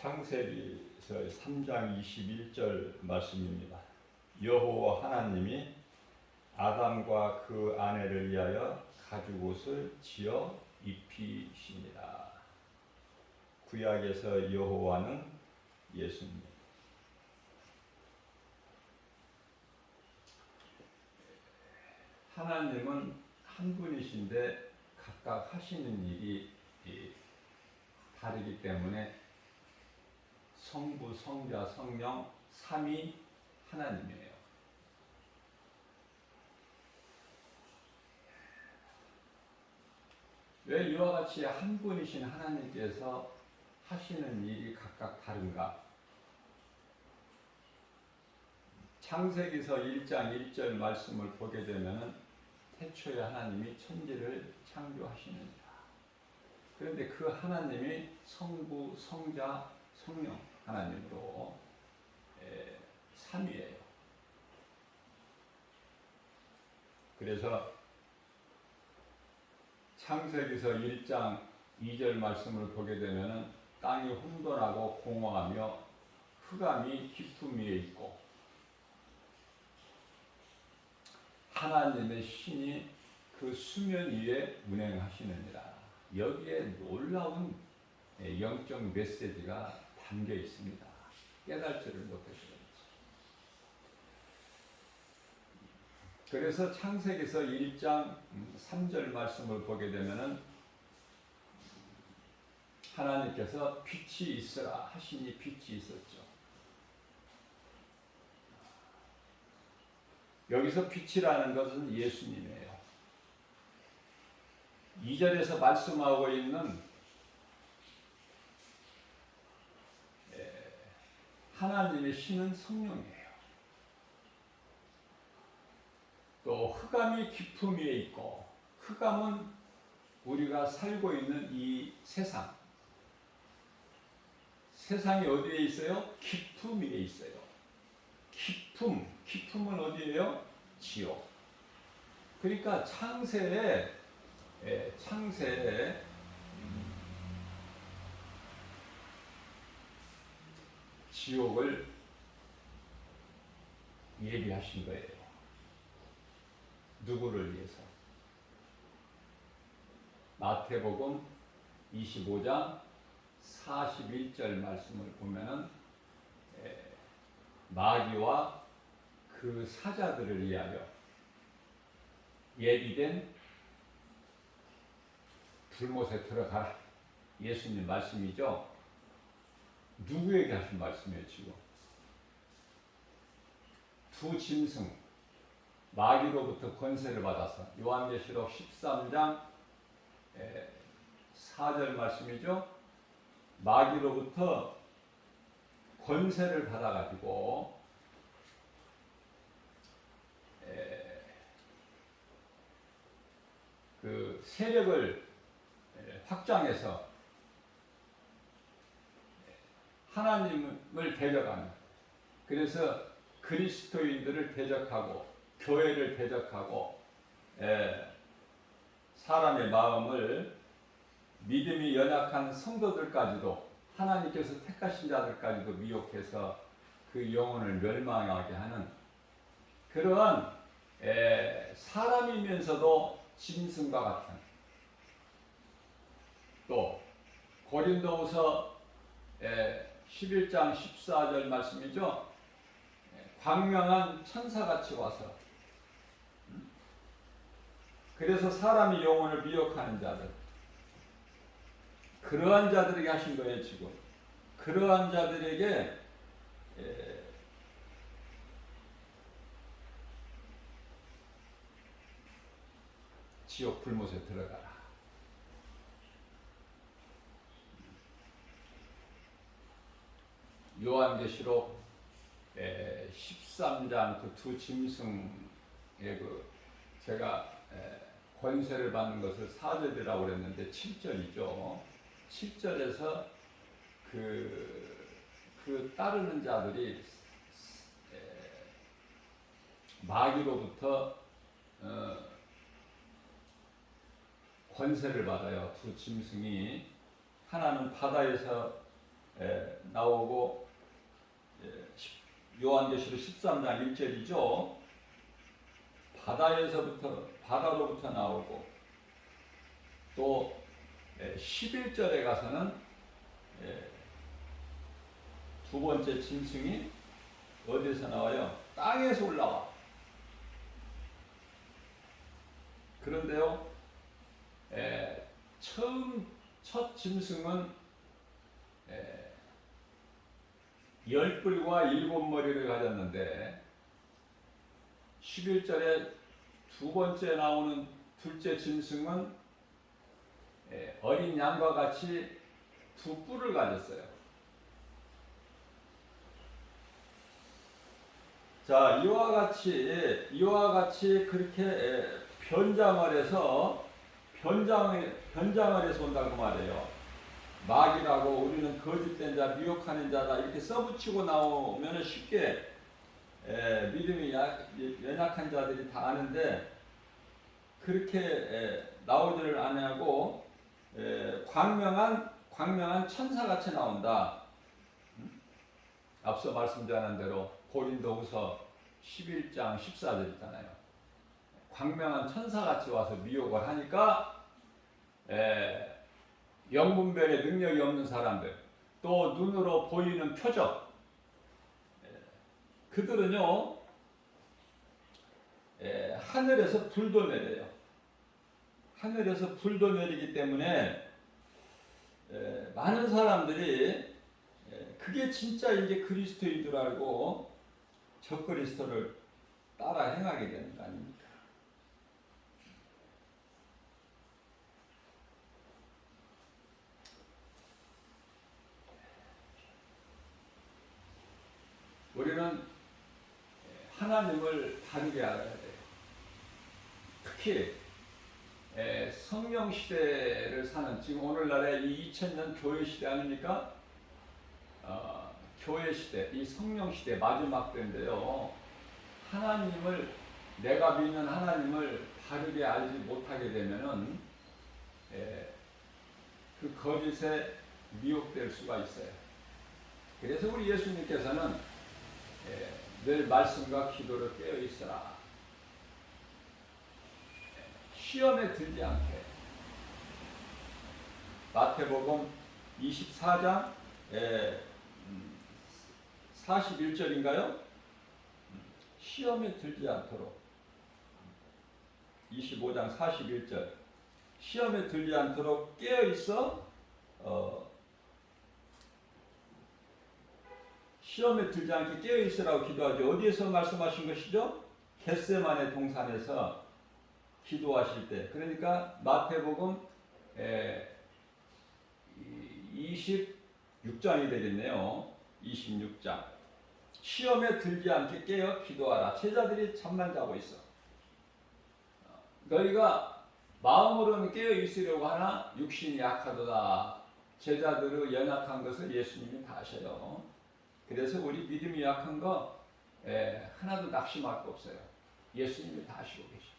창세기서 3장 21절 말씀입니다. 여호와 하나님이 아담과 그 아내를 위하여 가죽옷을 지어 입히시니라. 구약에서 여호와는 예수님. 하나님은 한 분이신데 각각 하시는 일이 다르기 때문에 성부, 성자, 성령, 삼위 하나님이에요. 왜 이와 같이 한 분이신 하나님께서 하시는 일이 각각 다른가? 창세기서 1장 1절 말씀을 보게 되면 태초에 하나님이 천지를 창조하시느니라. 그런데 그 하나님이 성부, 성자, 성령 하나님으로 삼위예요. 그래서 창세기서 1장 2절 말씀을 보게 되면 땅이 혼돈하고 공허하며 흑암이 깊음 위에 있고 하나님의 신이 그 수면 위에 운행하시느니라. 여기에 놀라운 영적 메시지가 담겨 있습니다. 깨달지를 못하시는지. 그래서 창세기서 1장 3절 말씀을 보게 되면은 하나님께서 빛이 있으라 하시니 빛이 있었죠. 여기서 빛이라는 것은 예수님이에요. 2절에서 말씀하고 있는 하나님의 신은 성령이에요. 또 흑암이 깊음 위에 있고, 흑암은 우리가 살고 있는 이 세상, 세상이 어디에 있어요? 깊음 위에 있어요. 깊음은 어디예요? 지옥. 그러니까 창세에 지옥을 예비하신 거예요. 누구를 위해서? 마태복음 25장 41절 말씀을 보면은 마귀와 그 사자들을 위하여 예비된 불못에 들어가라. 예수님 말씀이죠. 누구에게 하신 말씀이에요, 지금? 두 짐승, 마귀로부터 권세를 받아서 요한계시록 13장 4절 말씀이죠. 마귀로부터 권세를 받아가지고 그 세력을 확장해서 하나님을 대적하는, 그래서 그리스도인들을 대적하고 교회를 대적하고 사람의 마음을 믿음이 연약한 성도들까지도 하나님께서 택하신 자들까지도 미혹해서 그 영혼을 멸망하게 하는 그러한 사람이면서도 짐승과 같은, 또 고린도후서 11장 14절 말씀이죠. 광명한 천사같이 와서, 그래서 사람의 영혼을 미혹하는 자들, 그러한 자들에게 하신 거예요. 지금 그러한 자들에게 지옥 불못에 들어가라. 요한계시록 13장 그 두 짐승의 그 제가 권세를 받는 것을 4절이라고 그랬는데 7절이죠. 7절에서 그 따르는 자들이 마귀로부터 권세를 받아요. 두 짐승이, 하나는 바다에서 나오고 요한계시록 13장 1절이죠. 바다로부터 나오고 또 11절에 가서는 두 번째 짐승이 어디서 나와요? 땅에서 올라와. 그런데요, 첫 짐승은 10뿔과 7머리를 가졌는데 11절에 두 번째 나오는 둘째 짐승은 어린 양과 같이 두 뿔을 가졌어요. 자, 이와 같이 그렇게 변장을 해서 온다고 말해요. 마귀라고 우리는 거짓된 자, 미혹하는 자다 이렇게 써붙이고 나오면 쉽게 믿음이 연약한 자들이 다 아는데 그렇게 나오지를 않냐고 광명한 천사같이 나온다. 앞서 말씀드린 대로 고린도후서 11장 14절 있잖아요. 광명한 천사같이 와서 미혹을 하니까 영분별의 능력이 없는 사람들, 또 눈으로 보이는 표적, 그들은요 하늘에서 불도 내려요. 하늘에서 불도 내리기 때문에 많은 사람들이 그게 진짜 이제 그리스도인 줄 알고 적그리스도를 따라 행하게 되는 거 아닙니까? 우리는 하나님을 바르게 알아야 돼요. 특히 성령 시대를 사는 지금 오늘날의 이 2000년 교회 시대 아닙니까? 교회 시대, 이 성령 시대 마지막 때인데요. 내가 믿는 하나님을 바르게 알지 못하게 되면은 그 거짓에 미혹될 수가 있어요. 그래서 우리 예수님께서는 늘 말씀과 기도로 깨어 있어라. 시험에 들지 않게. 마태복음 24장 41절인가요? 시험에 들지 않도록. 25장 41절. 시험에 들지 않도록 깨어 있어. 시험에 들지 않게 깨어 있으라고 기도하죠. 어디에서 말씀하신 것이죠? 겟세마네 동산에서 기도하실 때. 그러니까 마태복음 26장이 되겠네요. 26장. 시험에 들지 않게 깨어 기도하라. 제자들이 잠만 자고 있어. 너희가 마음으로는 깨어 있으려고 하나 육신이 약하도다. 제자들의 연약한 것을 예수님이 다 아셔요. 그래서 우리 믿음이 약한 거 하나도 낙심할 거 없어요. 예수님이 다 아시고 계셔.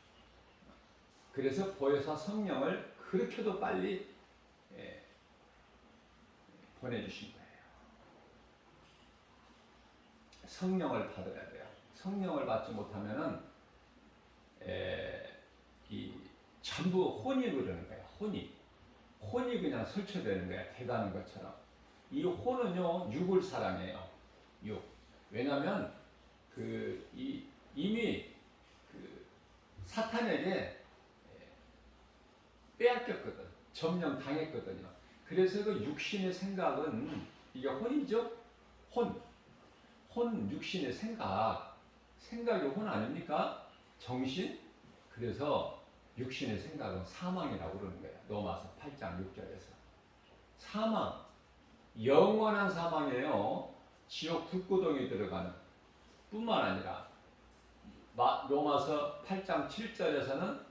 그래서 보혜사 성령을 그렇게도 빨리 보내주신 거예요. 성령을 받아야 돼요. 성령을 받지 못하면은 전부 혼이 그러는 거예요. 혼이 그냥 설쳐되는 거예요. 대다는 것처럼. 이 혼은요 육을 사랑해요. 육. 왜냐하면 이미 사탄에게 빼앗겼거든. 점령 당했거든요. 그래서 그 육신의 생각은 이게 혼이죠. 혼 육신의 생각이 혼 아닙니까? 정신. 그래서 육신의 생각은 사망이라고 그러는 거예요. 로마서 8장 6절에서 사망, 영원한 사망이에요. 지옥 불구덩이 들어가는 뿐만 아니라 로마서 8장 7절에서는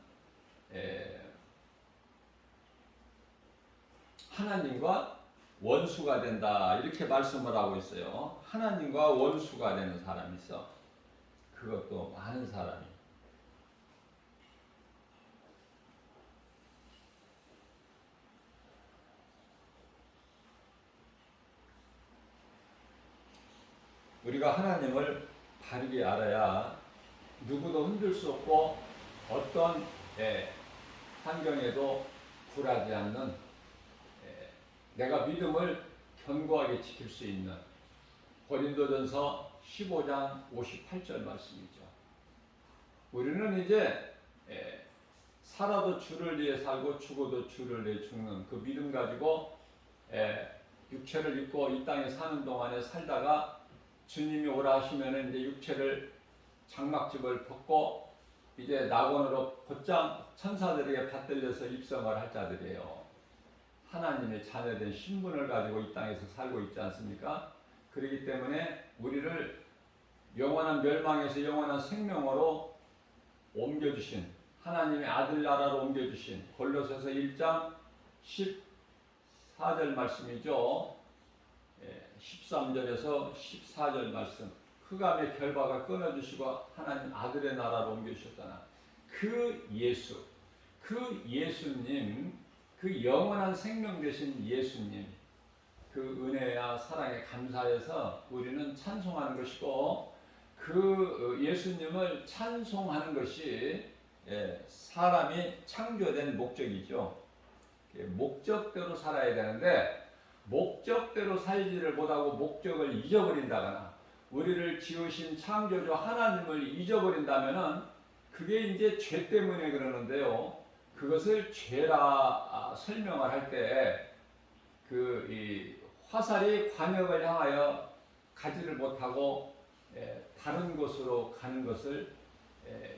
하나님과 원수가 된다 이렇게 말씀을 하고 있어요. 하나님과 원수가 되는 사람이 있어. 그것도 많은 사람이. 우리가 하나님을 바르게 알아야 누구도 흔들 수 없고 어떤 환경에도 굴하지 않는 내가 믿음을 견고하게 지킬 수 있는 고린도전서 15장 58절 말씀이죠. 우리는 이제 살아도 주를 위해 살고 죽어도 주를 위해 죽는 그 믿음 가지고 육체를 입고 이 땅에 사는 동안에 살다가 주님이 오라 하시면 이제 육체를 장막집을 벗고 이제 낙원으로 곧장 천사들에게 받들려서 입성을 할 자들이에요. 하나님의 자녀된 신분을 가지고 이 땅에서 살고 있지 않습니까? 그렇기 때문에 우리를 영원한 멸망에서 영원한 생명으로 옮겨주신 하나님의 아들 나라로 옮겨주신 골로새서 1장 14절 말씀이죠. 13절에서 14절 말씀. 흑암의 결박을 끊어주시고 하나님 아들의 나라로 옮겨주셨잖아. 그 예수, 그 예수님, 그 영원한 생명 되신 예수님, 그 은혜와 사랑에 감사해서 우리는 찬송하는 것이고, 그 예수님을 찬송하는 것이 사람이 창조된 목적이죠. 목적대로 살아야 되는데 목적대로 살지를 못하고 목적을 잊어버린다거나 우리를 지으신 창조주 하나님을 잊어버린다면은 그게 이제 죄 때문에 그러는데요. 그것을 죄라 설명을 할 때 그 화살이 관역을 향하여 가지를 못하고 다른 곳으로 가는 것을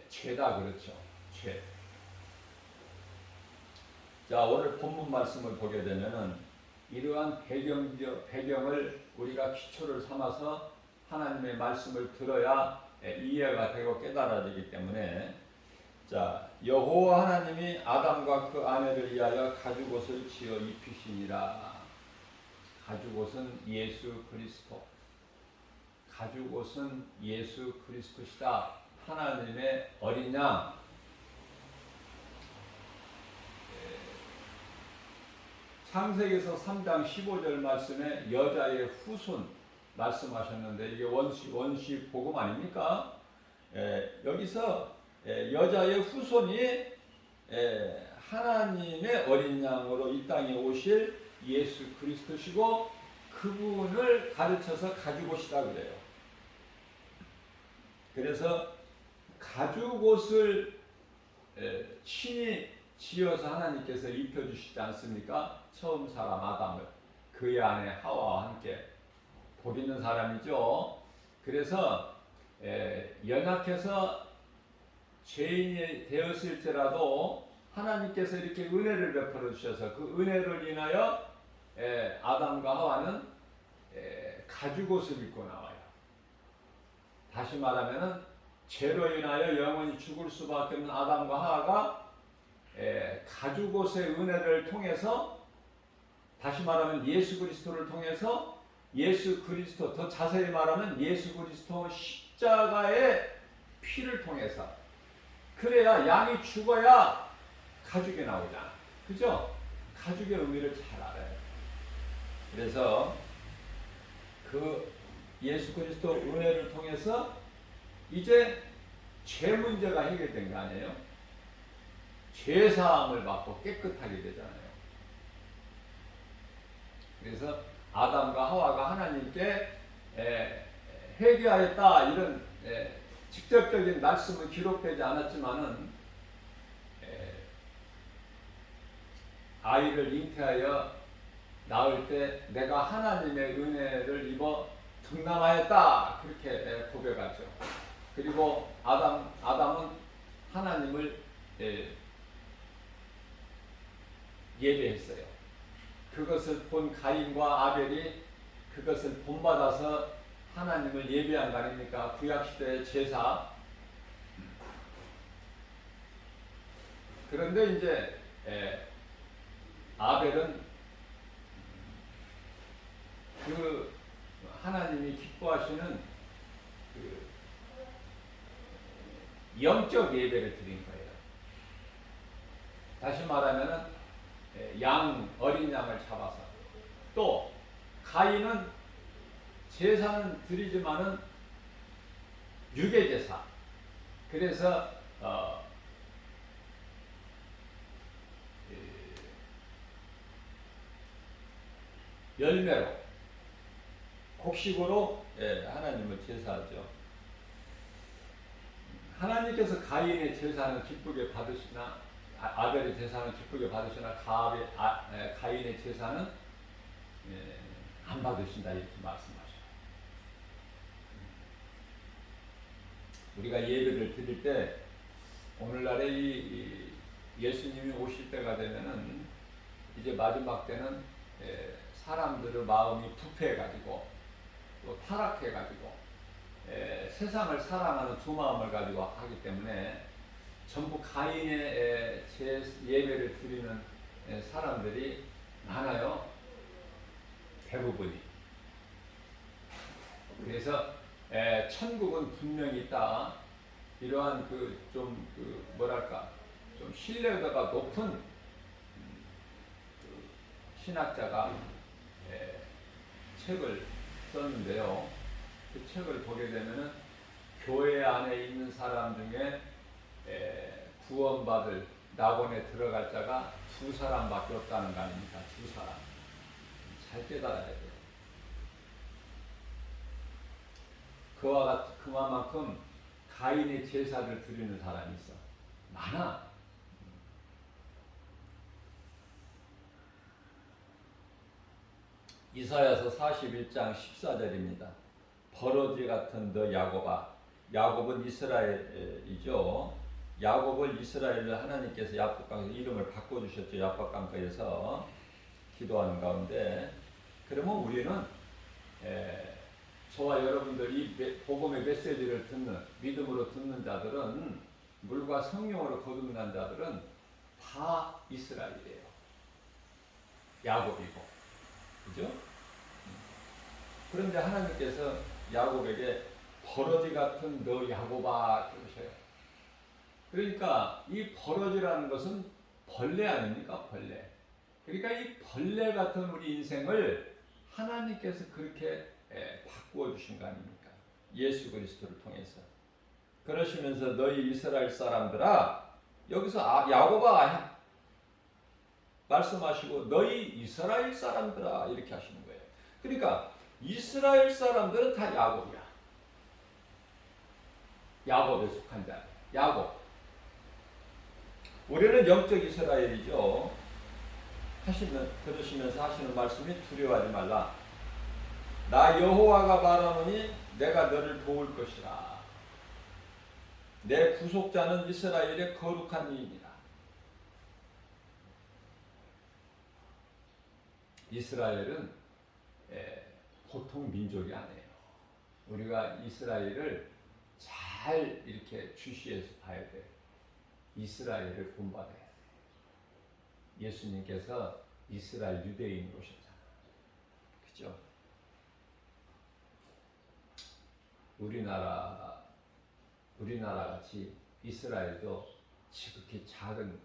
죄다 그렇죠. 죄. 자, 오늘 본문 말씀을 보게 되면은 이러한 배경을 우리가 기초를 삼아서 하나님의 말씀을 들어야 이해가 되고 깨달아지기 때문에, 자, 여호와 하나님이 아담과 그 아내를 위하여 가죽옷을 지어 입히시니라. 가죽옷은 예수 그리스도. 가죽옷은 예수 그리스도시다. 하나님의 어린 양. 창세기에서 3장 15절 말씀에 여자의 후손 말씀하셨는데 이게 원시 복음 아닙니까? 여기서 여자의 후손이 하나님의 어린 양으로 이 땅에 오실 예수 그리스도시고 그분을 가르쳐서 가죽옷이다 그래요. 그래서 가죽옷을 친히 지어서 하나님께서 입혀주시지 않습니까? 처음 사람 아담을 그의 아내 하와와 함께 복 있는 사람이죠. 그래서 연약해서 죄인이 되었을지라도 하나님께서 이렇게 은혜를 베풀어 주셔서 그 은혜를 인하여 아담과 하와는 가죽옷을 입고 나와요. 다시 말하면 죄로 인하여 영원히 죽을 수밖에 없는 아담과 하와가 가죽옷의 은혜를 통해서, 다시 말하면 예수 그리스도를 통해서, 예수 그리스도, 더 자세히 말하면 예수 그리스도 십자가의 피를 통해서, 그래야 양이 죽어야 가죽이 나오잖아. 그죠? 가죽의 의미를 잘 알아요. 그래서 그 예수 그리스도 은혜를 통해서 이제 죄 문제가 해결된 거 아니에요? 죄 사함을 받고 깨끗하게 되잖아요. 그래서 아담과 하와가 하나님께 회개하였다 이런 직접적인 말씀은 기록되지 않았지만은 아이를 잉태하여 낳을 때 내가 하나님의 은혜를 입어 등남하였다 그렇게 고백하죠. 그리고 아담은 하나님을 예배했어요. 그것을 본 가인과 아벨이 그것을 본받아서 하나님을 예배한 거 아닙니까? 구약시대의 제사. 그런데 이제 아벨은 그 하나님이 기뻐하시는 그 영적 예배를 드린 거예요. 다시 말하면은 어린 양을 잡아서, 또 가인은 제사는 드리지만은 유괴 제사. 그래서 열매로 곡식으로 하나님을 제사하죠. 하나님께서 가인의 제사는 기쁘게 받으시나 아벨의 제사는 기쁘게 받으시나 가인의 제사는 안 받으신다 이렇게 말씀하셔요. 우리가 예배를 드릴 때 오늘날에 이 예수님이 오실 때가 되면은 이제 마지막 때는 사람들의 마음이 부패해가지고 또 타락해가지고 세상을 사랑하는 두 마음을 가지고 하기 때문에 전부 가인의 예배를 드리는 사람들이 많아요. 대부분이. 그래서 천국은 분명히 있다. 이러한 좀 뭐랄까 좀 신뢰도가 높은 신학자가 책을 썼는데요. 그 책을 보게 되면은 교회 안에 있는 사람 중에 구원받을 낙원에 들어갈 자가 2사람밖에 없다는 거 아닙니까? 2사람. 잘 깨달아야 돼요. 그만큼 가인의 제사를 드리는 사람이 있어. 많아. 이사야서 41장 14절입니다. 버러지 같은 너 야곱아. 야곱은 이스라엘이죠. 야곱을 이스라엘로 하나님께서 야복강에서 이름을 바꿔주셨죠. 야복강가에서 기도하는 가운데. 그러면 우리는 저와 여러분들 이 복음의 메시지를 듣는 믿음으로 듣는 자들은 물과 성령으로 거듭난 자들은 다 이스라엘이에요. 야곱이고, 그죠? 그런데 하나님께서 야곱에게 버러지 같은 너 야곱아 그러셔요. 그러니까 이 버러지라는 것은 벌레 아닙니까? 벌레. 그러니까 이 벌레 같은 우리 인생을 하나님께서 그렇게 바꾸어 주신 거 아닙니까? 예수 그리스도를 통해서. 그러시면서 너희 이스라엘 사람들아, 여기서 야곱아 말씀하시고 너희 이스라엘 사람들아 이렇게 하시는 거예요. 그러니까 이스라엘 사람들은 다 야곱이야. 야곱에 속한 자. 야곱. 우리는 영적 이스라엘이죠. 들으시면서 하시는 말씀이 두려워하지 말라. 나 여호와가 말하노니 내가 너를 도울 것이라. 내 구속자는 이스라엘의 거룩한 이이니라. 이스라엘은 보통 민족이 아니에요. 우리가 이스라엘을 잘 이렇게 주시해서 봐야 돼요. 이스라엘을 본받아야 돼요. 예수님께서 이스라엘 유대인으로 오셨잖아요. 그죠? 우리나라 같이 이스라엘도 지극히 작은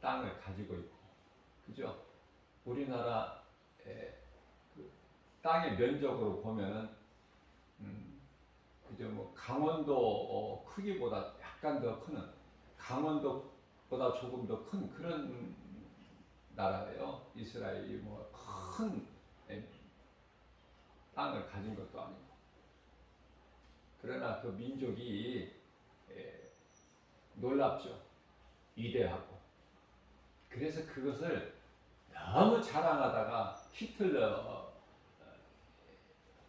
땅을 가지고 있고, 그죠? 우리나라 그 땅의 면적으로 보면은 그죠? 뭐 강원도 크기보다 약간 더 크는, 강원도보다 조금 더 큰 그런 나라예요. 이스라엘이 뭐 큰 땅을 가진 것도 아니고. 그러나 그 민족이 놀랍죠. 위대하고. 그래서 그것을 너무 자랑하다가 히틀러에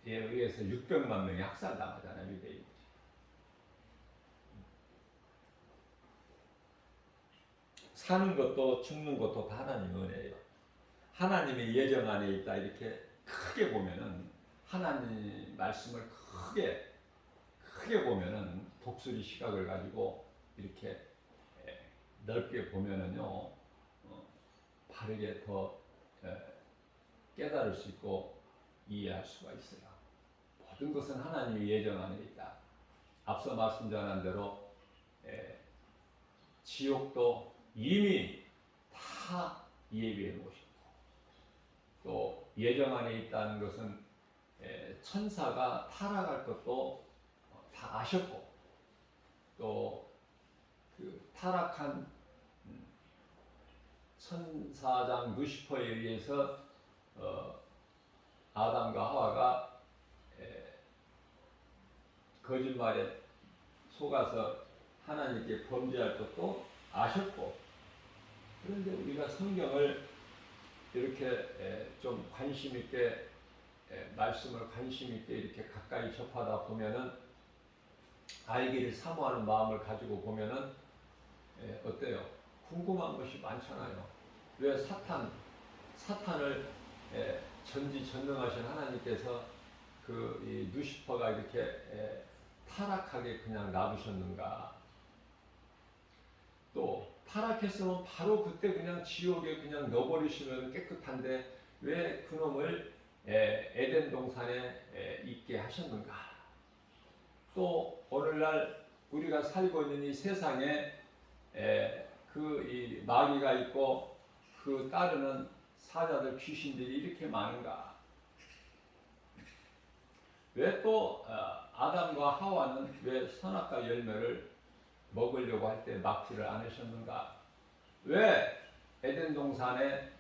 의해서 600만 명이 학살당하잖아요. 유대인들이. 사는 것도 죽는 것도 다 하나님의 은혜예요. 하나님의 예정 안에 있다 이렇게 크게 보면은, 하나님 말씀을 크게 보면은, 독수리 시각을 가지고 이렇게 넓게 보면은요, 바르게 더 깨달을 수 있고 이해할 수가 있어요. 모든 것은 하나님의 예정 안에 있다. 앞서 말씀 전한 대로 지옥도 이미 다 예비해 놓으셨고, 또 예정 안에 있다는 것은 천사가 타락할 것도 다 아셨고, 또 그 타락한 천사장 루시퍼에 의해서 아담과 하와가 거짓말에 속아서 하나님께 범죄할 것도 아셨고, 그런데 우리가 성경을 이렇게 좀 관심 있게 말씀을 관심 있게 이렇게 가까이 접하다 보면은, 알기를 사모하는 마음을 가지고 보면은 어때요? 궁금한 것이 많잖아요. 왜 사탄을 전지전능하신 하나님께서 이 루시퍼가 이렇게 타락하게 그냥 놔두셨는가? 또 타락했으면 바로 그때 그냥 지옥에 그냥 넣어버리시면 깨끗한데 왜 그놈을 에덴 동산에 있게 하셨는가? 또 오늘날 우리가 살고 있는 이 세상에 이 마귀가 있고 그 따르는 사자들 귀신들이 이렇게 많은가? 왜 또 아담과 하와는 왜 선악과 열매를 먹으려고 할 때 막지를 않으셨는가? 왜 에덴 동산의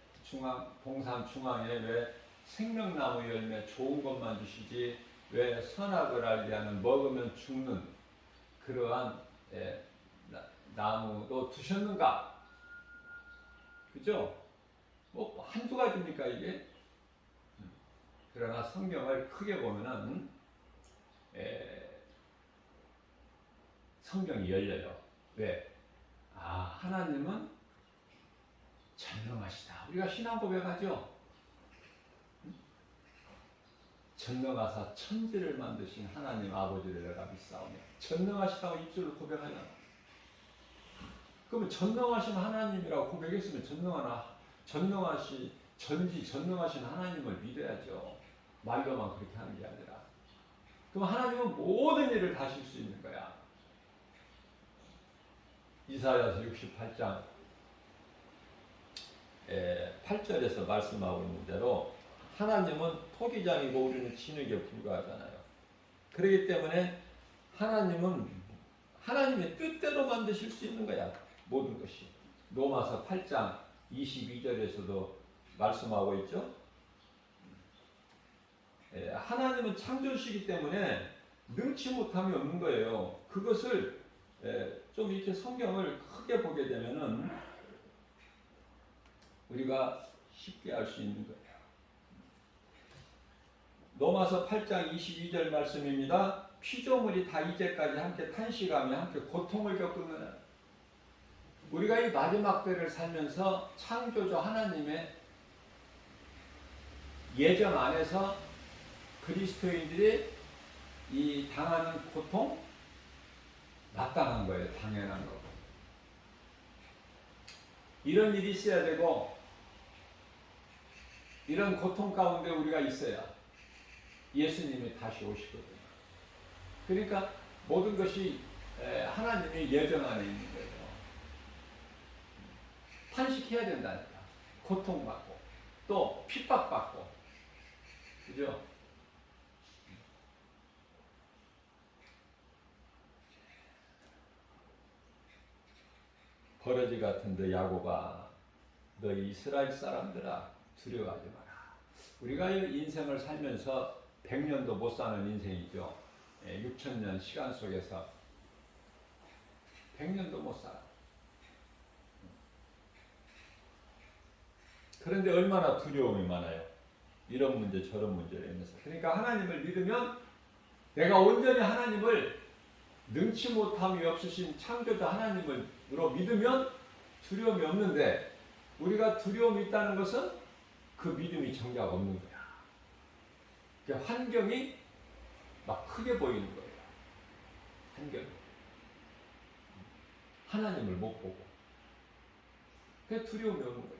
동산 중앙에 왜 생명나무 열매 좋은 것만 주시지 왜 선악을 알게 하는 먹으면 죽는 그러한 나무도 두셨는가? 그죠? 뭐 한두 가지입니까 이게? 그러나 성경을 크게 보면은 성경이 열려요. 왜? 하나님은 전능하시다. 우리가 신앙 고백하죠? 전능하사 천지를 만드신 하나님 아버지를 내가 믿사오며, 전능하시다고 입술로 고백하잖아. 그러면 전능하신 하나님이라고 고백했으면 전능하신 하나님을 믿어야죠. 말로만 그렇게 하는 게 아니라. 그럼 하나님은 모든 일을 다 하실 수 있는 거야. 이사야서 68장 8절에서 말씀하고 있는 대로 하나님은 토기장이고 우리는 진흙에 불과하잖아요. 그렇기 때문에 하나님은 하나님의 뜻대로 만드실 수 있는 거야. 모든 것이. 로마서 8장 22절에서도 말씀하고 있죠. 하나님은 창조시기 때문에 능치 못함이 없는 거예요. 그것을 좀 이렇게 성경을 크게 보게 되면은 우리가 쉽게 알 수 있는 거예요. 로마서 8장 22절 말씀입니다. 피조물이 다 이제까지 함께 탄식하며 함께 고통을 겪는 우리가 이 마지막 때를 살면서 창조주 하나님의 예정 안에서 그리스도인들이 이 당하는 고통 마땅한 거예요. 당연한 거고. 이런 일이 있어야 되고 이런 고통 가운데 우리가 있어야 예수님이 다시 오시거든요. 그러니까 모든 것이 하나님의 예정 안에 있는 거예요. 탄식해야 된다니까. 고통받고 또 핍박받고, 그죠? 버러지 같은데 야곱아, 너 이스라엘 사람들아 두려워하지 마라. 우리가 인생을 살면서 100년도 못 사는 인생이죠. 6천년 시간 속에서 100년도 못 살아. 그런데 얼마나 두려움이 많아요. 이런 문제 저런 문제로 인해서. 그러니까 하나님을 믿으면 내가 온전히 하나님을 능치 못함이 없으신 창조자 하나님으로 믿으면 두려움이 없는데, 우리가 두려움이 있다는 것은 그 믿음이 정작 없는 거야. 그러니까 환경이 막 크게 보이는 거예요. 환경이. 하나님을 못 보고. 그게 두려움이 없는 거야.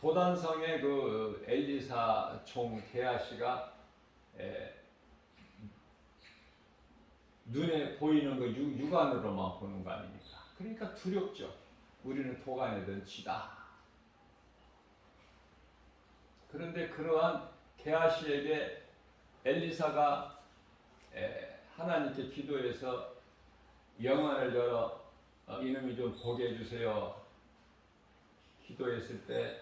도단성의 그 엘리사 종 게하시가 눈에 보이는 거 육안으로만 보는 거 아닙니까? 그러니까 두렵죠. 우리는 도간에든 쥐다. 그런데 그러한 게하시에게 엘리사가 하나님께 기도해서 영안을 열어 이놈이 좀 보게 해주세요. 기도했을 때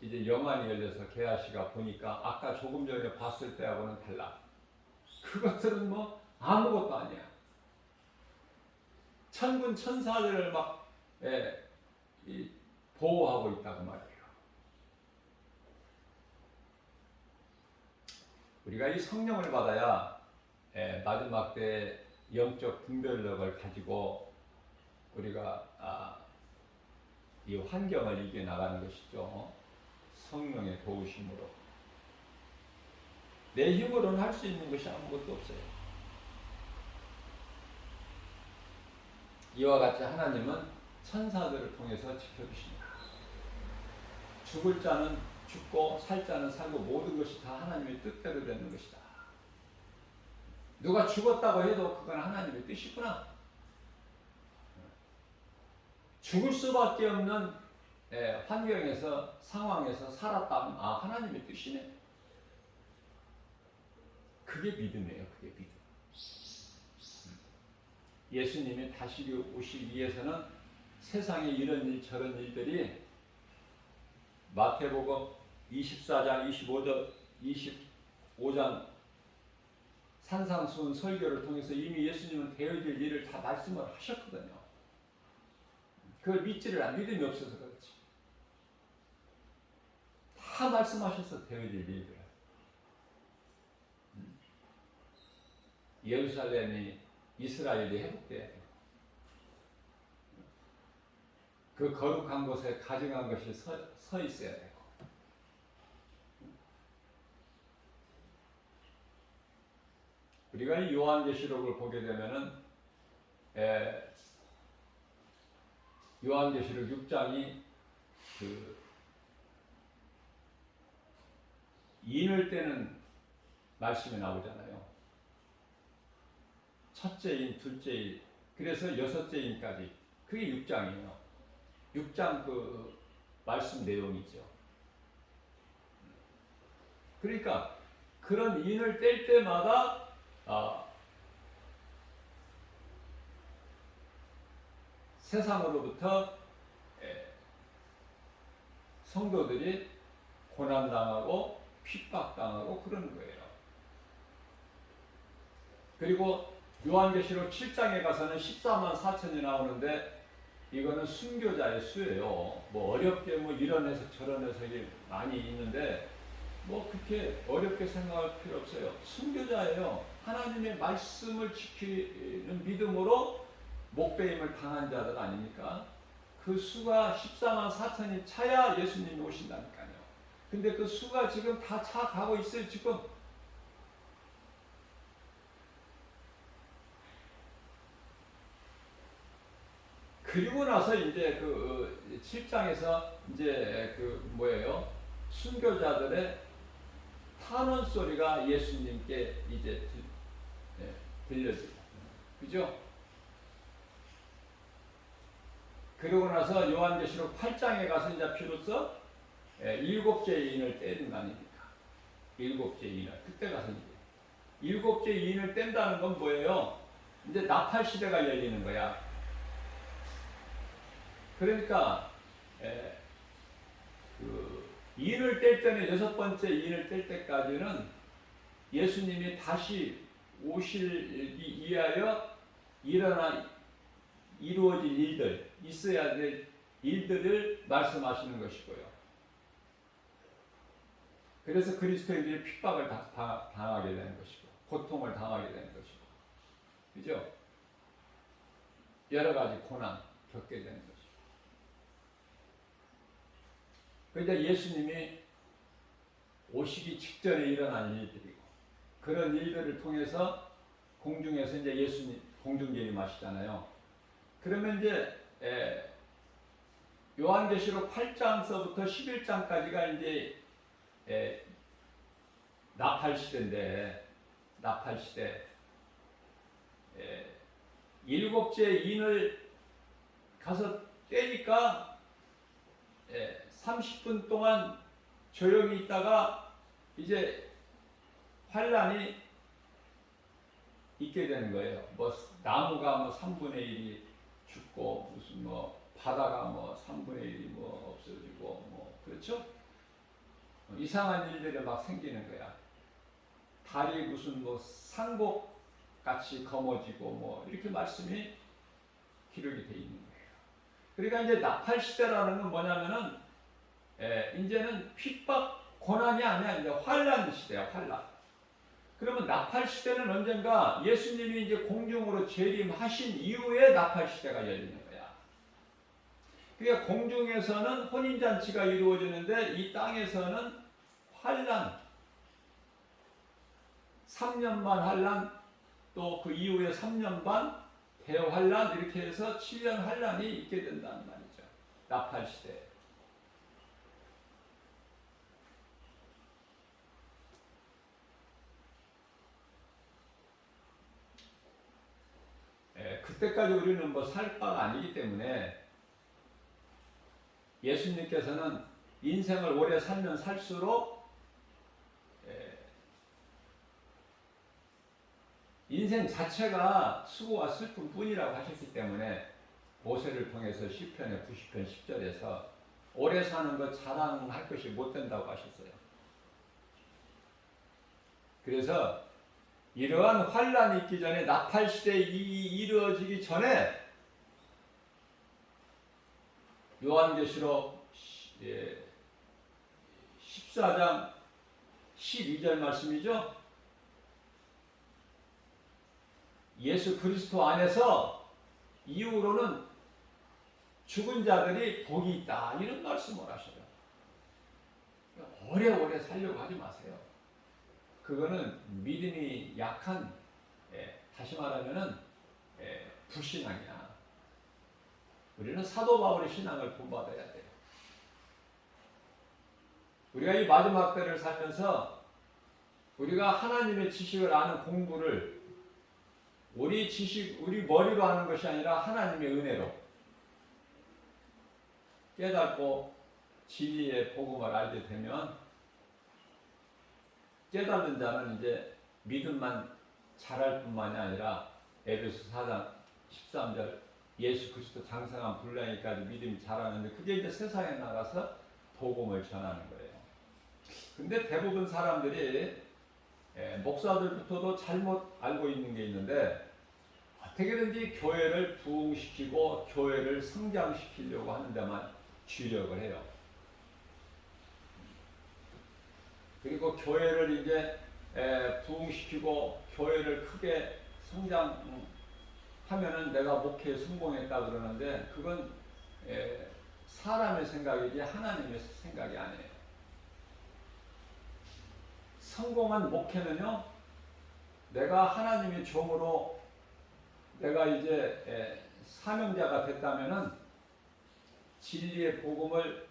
이제 영안이 열려서 게하시가 보니까 아까 조금 전에 봤을 때하고는 달라. 그것들은 뭐 아무것도 아니야. 천군 천사들을 막 보호하고 있다고 말이에요. 우리가 이 성령을 받아야 마지막 때 영적 분별력을 가지고 우리가 이 환경을 이겨나가는 것이죠. 성령의 도우심으로. 내 힘으로는 할 수 있는 것이 아무것도 없어요. 이와 같이 하나님은 천사들을 통해서 지켜주십니다. 죽을 자는 죽고 살 자는 살고 모든 것이 다 하나님의 뜻대로 되는 것이다. 누가 죽었다고 해도 그건 하나님의 뜻이구나. 죽을 수밖에 없는 환경에서 상황에서 살았다면 하나님의 뜻이네. 그게 믿음이에요. 그게 믿음. 예수님이 다시 오시기 위해서는 세상에 이런 일 저런 일들이 마태복음 24장 25장 산상수훈 설교를 통해서 이미 예수님은 되어질 일을 다 말씀을 하셨거든요. 그걸 믿음이 없어서 그렇지. 다 말씀하셔서 되어질 일들. 예루살렘이 이스라엘이 회복돼야 돼. 그 거룩한 곳에 가증한 것이 서 있어야 되고. 우리가 이 요한계시록을 보게 되면은 요한계시록 6장이 그 인을 떼는 말씀이 나오잖아요. 첫째 인, 둘째 인, 그래서 여섯째 인까지. 그게 6장이에요. 6장 그 말씀 내용이죠. 그러니까 그런 인을 뗄 때마다 세상으로부터 성도들이 고난당하고 핍박당하고 그러는 거예요. 그리고 요한계시록 7장에 가서는 14만 4천이 나오는데 이거는 순교자의 수예요. 뭐 어렵게 뭐 이런 해석 저런 해석이 많이 있는데 뭐 그렇게 어렵게 생각할 필요 없어요. 순교자예요. 하나님의 말씀을 지키는 믿음으로 목배임을 당한 자들 아닙니까? 그 수가 14만 4천이 차야 예수님이 오신다니까요. 근데 그 수가 지금 다 차가고 있어요. 지금. 그리고 나서 이제 그 7장에서 이제 그 뭐예요? 순교자들의 탄원 소리가 예수님께 이제 들려져요. 그죠? 그러고 나서 요한계시록 8장에 가서 이제 비로소 일곱째 인을 떼는 거 아닙니까? 일곱째 인을. 그때 가서 이제 일곱째 인을 뗀다는 건 뭐예요? 이제 나팔 시대가 열리는 거야. 그러니까 그 인을 뗄 때는 여섯 번째 인을 뗄 때까지는 예수님이 다시 오시기 위하여 이루어질 일들, 있어야 될 일들을 말씀하시는 것이고요. 그래서 그리스도인들이 핍박을 당하게 되는 것이고, 고통을 당하게 되는 것이고, 그죠? 여러 가지 고난 겪게 되는 것이고. 그러니까 예수님이 오시기 직전에 일어난 일들이고, 그런 일들을 통해서 공중에서 이제 예수님 공중예림하시잖아요. 그러면 이제 요한계시록 8장서부터 11장까지가 이제 나팔 시대인데, 나팔 시대 일곱째 인을 가서 떼니까 30분 동안 조용히 있다가 이제 환란이 있게 되는 거예요. 뭐 나무가 뭐 3분의 1이 죽고 무슨 뭐 바다가 뭐 3분의 1이 뭐 없어지고 뭐 그렇죠? 이상한 일들이 막 생기는 거야. 달이 무슨 뭐 산곡 같이 검어지고 뭐 이렇게 말씀이 기록이 돼 있는 거예요. 그러니까 이제 나팔 시대라는 건 뭐냐면은 이제는 핍박 고난이 아니야. 이제 환란 시대야, 환란. 그러면 나팔 시대는 언젠가 예수님이 이제 공중으로 재림하신 이후에 나팔 시대가 열리는 거야. 그러니까 공중에서는 혼인잔치가 이루어지는데 이 땅에서는 환란, 3년 반 환란, 또 그 이후에 3년 반 대환란 이렇게 해서 7년 환란이 있게 된다는 말이죠. 나팔 시대. 그때까지 우리는 뭐 살 바가 아니기 때문에 예수님께서는 인생을 오래 살면 살수록 인생 자체가 수고와 슬픔 뿐이라고 하셨기 때문에 모세를 통해서 시편의 90편 10절에서 오래 사는 것 자랑할 것이 못 된다고 하셨어요. 그래서 이러한 환란이 있기 전에 나팔 시대에 이루어지기 전에 요한계시록 14장 12절 말씀이죠. 예수 그리스도 안에서 이후로는 죽은 자들이 복이 있다. 이런 말씀을 하셔요. 오래오래 살려고 하지 마세요. 그거는 믿음이 약한, 다시 말하면은 불신앙이야. 우리는 사도 바울의 신앙을 본받아야 돼요. 우리가 이 마지막 때를 살면서 우리가 하나님의 지식을 아는 공부를 우리 머리로 하는 것이 아니라 하나님의 은혜로 깨닫고 진리의 복음을 알게 되면 깨닫는 자는 이제 믿음만 잘할 뿐만이 아니라 에베소 4장 13절 예수 그리스도 장성한 분량에까지 믿음이 자라는데 그게 이제 세상에 나가서 복음을 전하는 거예요. 근데 대부분 사람들이 목사들부터도 잘못 알고 있는 게 있는데 어떻게든지 교회를 부흥시키고 교회를 성장시키려고 하는 데만 주력을 해요. 그리고 교회를 이제 부흥시키고 교회를 크게 성장하면은 내가 목회에 성공했다 그러는데 그건 사람의 생각이지 하나님의 생각이 아니에요. 성공한 목회는요, 내가 하나님의 종으로 내가 이제 사명자가 됐다면은 진리의 복음을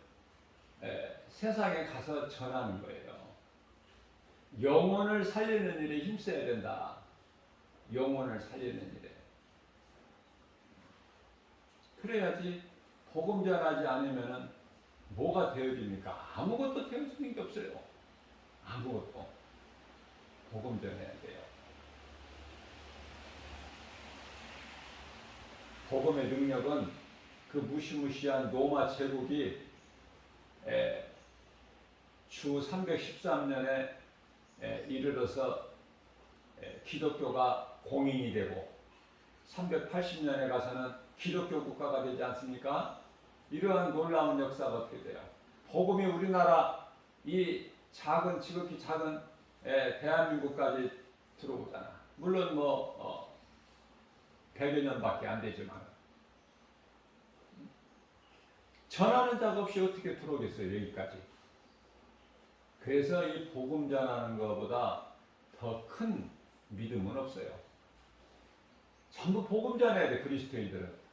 세상에 가서 전하는 거예요. 영혼을 살리는 일에 힘써야 된다. 영혼을 살리는 일에. 그래야지 복음 전하지 않으면은 뭐가 되어집니까? 아무것도 되어지는 게 없어요. 아무것도. 복음 전해야 돼요. 복음의 능력은 그 무시무시한 로마 제국이 주 313년에 이르러서 기독교가 공인이 되고 380년에 가서는 기독교 국가가 되지 않습니까? 이러한 놀라운 역사가 어떻게 돼요? 복음이 우리나라 이 작은 지극히 작은 대한민국까지 들어오잖아. 물론 뭐 100여 년밖에 안 되지만 전하는 자가 없이 어떻게 들어오겠어요 여기까지. 그래서 이 복음 전하는 것보다 더 큰 믿음은 없어요. 전부 복음 전해야 돼. 그리스도인들은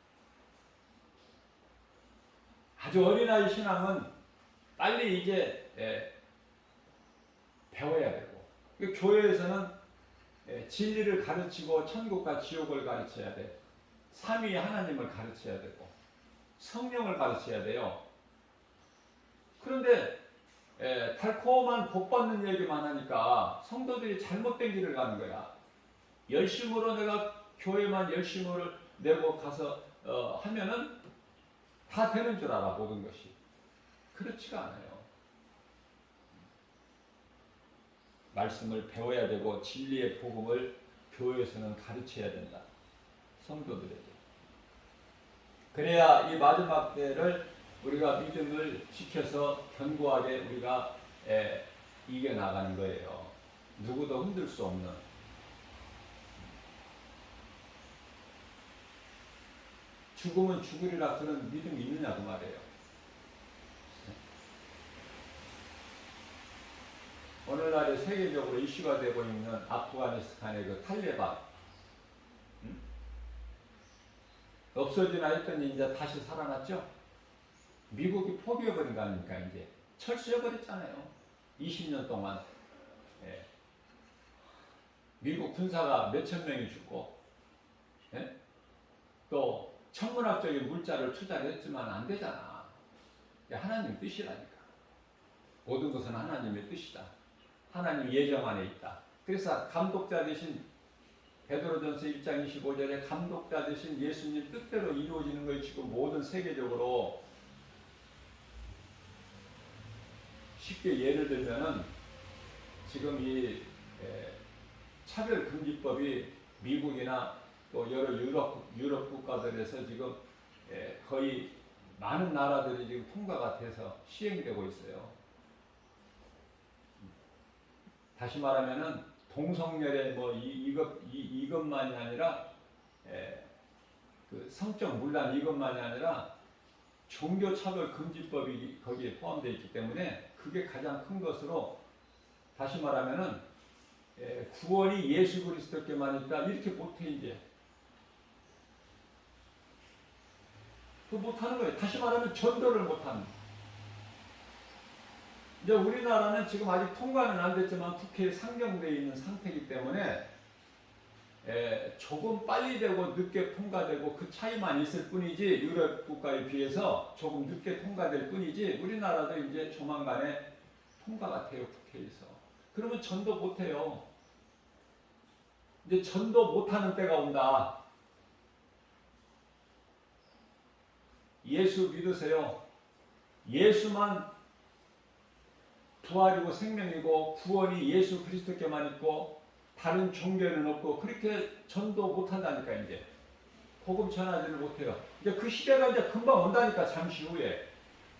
아주 어린아이 신앙은 빨리 이제 배워야 되고 교회에서는 진리를 가르치고 천국과 지옥을 가르쳐야 돼. 삼위 하나님을 가르쳐야 되고 성령을 가르쳐야 돼요. 그런데 달콤한 복 받는 얘기만 하니까 성도들이 잘못된 길을 가는 거야. 열심으로 내가 교회만 열심을 내고 가서 하면은 다 되는 줄 알아, 모든 것이. 그렇지가 않아요. 말씀을 배워야 되고 진리의 복음을 교회에서는 가르쳐야 된다. 성도들에게. 그래야 이 마지막 때를 우리가 믿음을 지켜서 견고하게 우리가 이겨나가는 거예요. 누구도 흔들 수 없는. 죽으면 죽으리라 그런 믿음이 있느냐고 말이에요. 오늘날에 세계적으로 이슈가 되고 있는 아프가니스탄의 그 탈레반, 없어지나 했더니 이제 다시 살아났죠? 미국이 포기해버린 거 아닙니까, 이제? 철수해버렸잖아요. 20년 동안. 예. 미국 군사가 몇천 명이 죽고, 예? 또 천문학적인 물자를 투자를 했지만 안 되잖아. 하나님 뜻이라니까. 모든 것은 하나님의 뜻이다. 하나님 예정 안에 있다. 그래서 감독자 되신 베드로전서 1장 25절에 감독자 되신 예수님 뜻대로 이루어지는 것이 지금 모든 세계적으로 쉽게 예를 들면은 지금 이 차별금지법이 미국이나 또 여러 유럽 국가들에서 지금 거의 많은 나라들이 지금 통과가 돼서 시행되고 있어요. 다시 말하면은 동성열의 뭐 이것만이 아니라 그 성적 문란 이것만이 아니라 종교차별금지법이 거기에 포함되어 있기 때문에 그게 가장 큰 것으로 다시 말하면은 구원이 예수 그리스도께만 있다 이렇게 못해 이제 그 못하는 거예요. 다시 말하면 전도를 못하는 거예요. 이제 우리나라는 지금 아직 통과는 안 됐지만 국회에 상정되어 있는 상태이기 때문에 조금 빨리 되고 늦게 통과되고 그 차이만 있을 뿐이지 유럽 국가에 비해서 조금 늦게 통과될 뿐이지 우리나라도 이제 조만간에 통과가 돼요, 국회에서. 그러면 전도 못해요. 이제 전도 못하는 때가 온다. 예수 믿으세요. 예수만 부활이고 생명이고 구원이 예수 그리스도께만 있고 다른 종교는 없고 그렇게 전도 못한다니까 이제 복음 전하지를 못해요. 이제 그 시대가 이제 금방 온다니까 잠시 후에.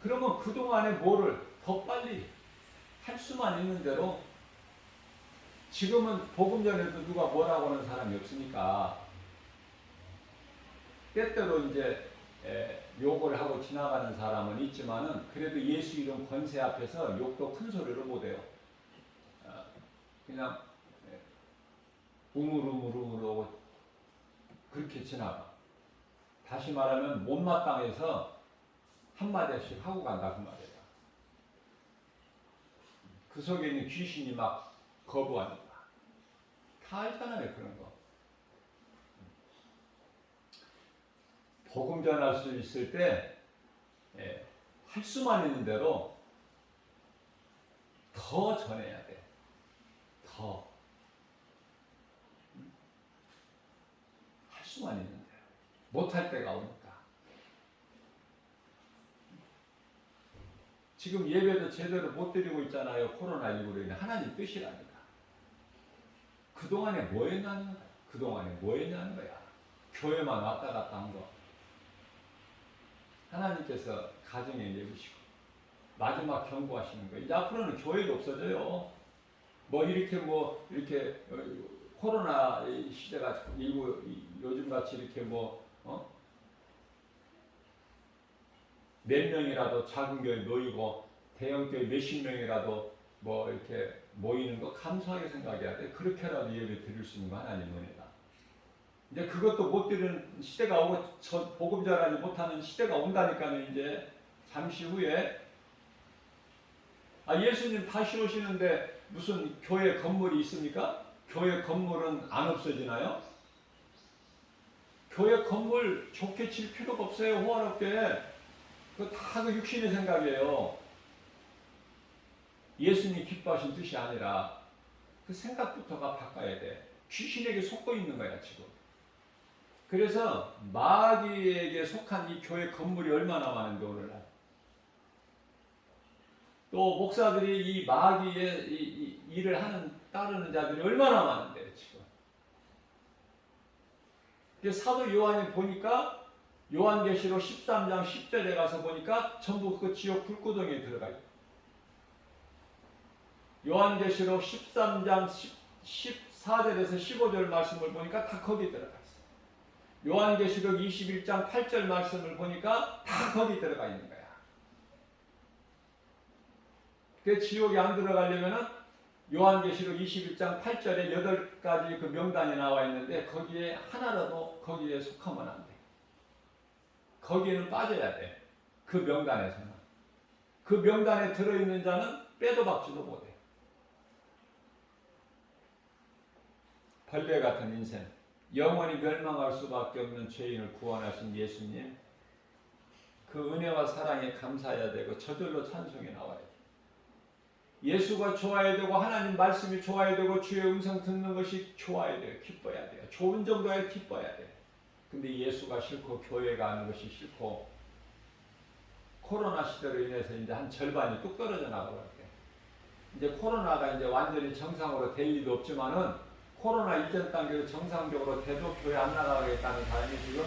그러면 그 동안에 뭐를 더 빨리 할 수만 있는 대로 지금은 복음 전에도 누가 뭐라고 하는 사람이 없으니까 때때로 이제 욕을 하고 지나가는 사람은 있지만은 그래도 예수 이름 권세 앞에서 욕도 큰 소리로 못해요. 그냥 우물우물우물하고 그렇게 지나가. 다시 말하면 못마땅해서 한마디씩 하고 간다 그 말이에요. 그 속에 있는 귀신이 막 거부하니까. 다 알잖아요 그런 거. 복음 전할 수 있을 때 할 수만 있는 대로 더 전해야 돼. 더. 할 수만 있는 대로. 못할 때가 오니까. 지금 예배도 제대로 못 드리고 있잖아요. 코로나19로 인해. 하나님 뜻이라니까. 그동안에 뭐 했냐는 거야. 그동안에 뭐 했냐는 거야. 교회만 왔다 갔다 한 거. 하나님께서 가정에 내으시고 마지막 경고하시는 거예요. 이제 앞으로는 교회가 없어져요. 뭐 이렇게 코로나 시대가 일부 요즘같이 이렇게 몇 명이라도 작은 교회 모이고 대형 교회 몇십 명이라도 뭐 이렇게 모이는 거 감사하게 생각해야 돼. 그렇게라도 예배 드릴 수 있는 거 하나님 은혜다. 이제 그것도 못 드리는 시대가 오고 복음 전하지 못하는 시대가 온다니까요. 이제 잠시 후에 예수님 다시 오시는데 무슨 교회 건물이 있습니까? 교회 건물은 안 없어지나요? 교회 건물 좋게 칠 필요가 없어요. 호화롭게. 그거 다 그 육신의 생각이에요. 예수님이 기뻐하신 뜻이 아니라 그 생각부터가 바꿔야 돼. 귀신에게 속고 있는 거야 지금. 그래서 마귀에게 속한 이 교회 건물이 얼마나 많은데 오늘날. 또 목사들이 이 마귀의 이 일을 하는 따르는 자들이 얼마나 많은데 지금. 사도 요한이 보니까 요한계시록 13장 10절에 가서 보니까 전부 그 지옥 불구덩이에 들어가 있고, 요한계시록 13장 14절에서 15절 말씀을 보니까 다 거기 들어가 있어요. 요한계시록 21장 8절 말씀을 보니까 다 거기 들어가 있는 거야. 그 지옥에 안 들어가려면은 요한계시록 21장 8절에 8가지 그 명단이 나와 있는데 거기에 하나라도 거기에 속하면 안 돼. 거기에는 빠져야 돼. 그 명단에서는. 그 명단에 들어있는 자는 빼도 박지도 못해. 벌레 같은 인생. 영원히 멸망할 수밖에 없는 죄인을 구원하신 예수님. 그 은혜와 사랑에 감사해야 되고 저절로 찬송이 나와야 돼. 예수가 좋아야 되고 하나님 말씀이 좋아야 되고 주의 음성 듣는 것이 좋아야 돼요. 기뻐야 돼요. 좋은 정도에 기뻐야 돼요. 근데 예수가 싫고 교회가 하는 것이 싫고 코로나 시대로 인해서 이제 한 절반이 뚝 떨어져 나가고 이제 코로나가 이제 완전히 정상으로 될 리도 없지만은 코로나 이전 단계로 정상적으로 돼도 교회 안 나가겠다는 사람이 지금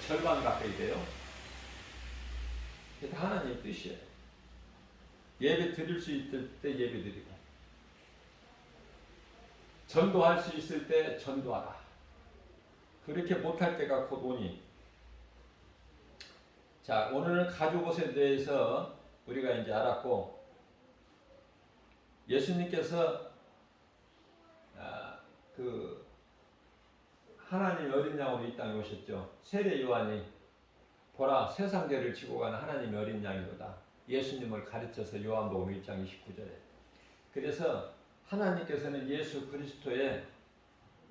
절반 가까이 돼요. 그게 다 하나님의 뜻이에요. 예배 드릴 수 있을 때 예배 드리고 전도할 수 있을 때 전도하라. 그렇게 못할 때가 곧 오니. 자, 오늘은 가죽옷에 대해서 우리가 이제 알았고, 예수님께서 그 하나님 어린 양으로 이 땅에 오셨죠. 세례 요한이 보라 세상 죄를 지고 가는 하나님의 어린 양이로다. 예수님을 가르쳐서 요한복음 1장 29절에. 그래서 하나님께서는 예수 그리스도의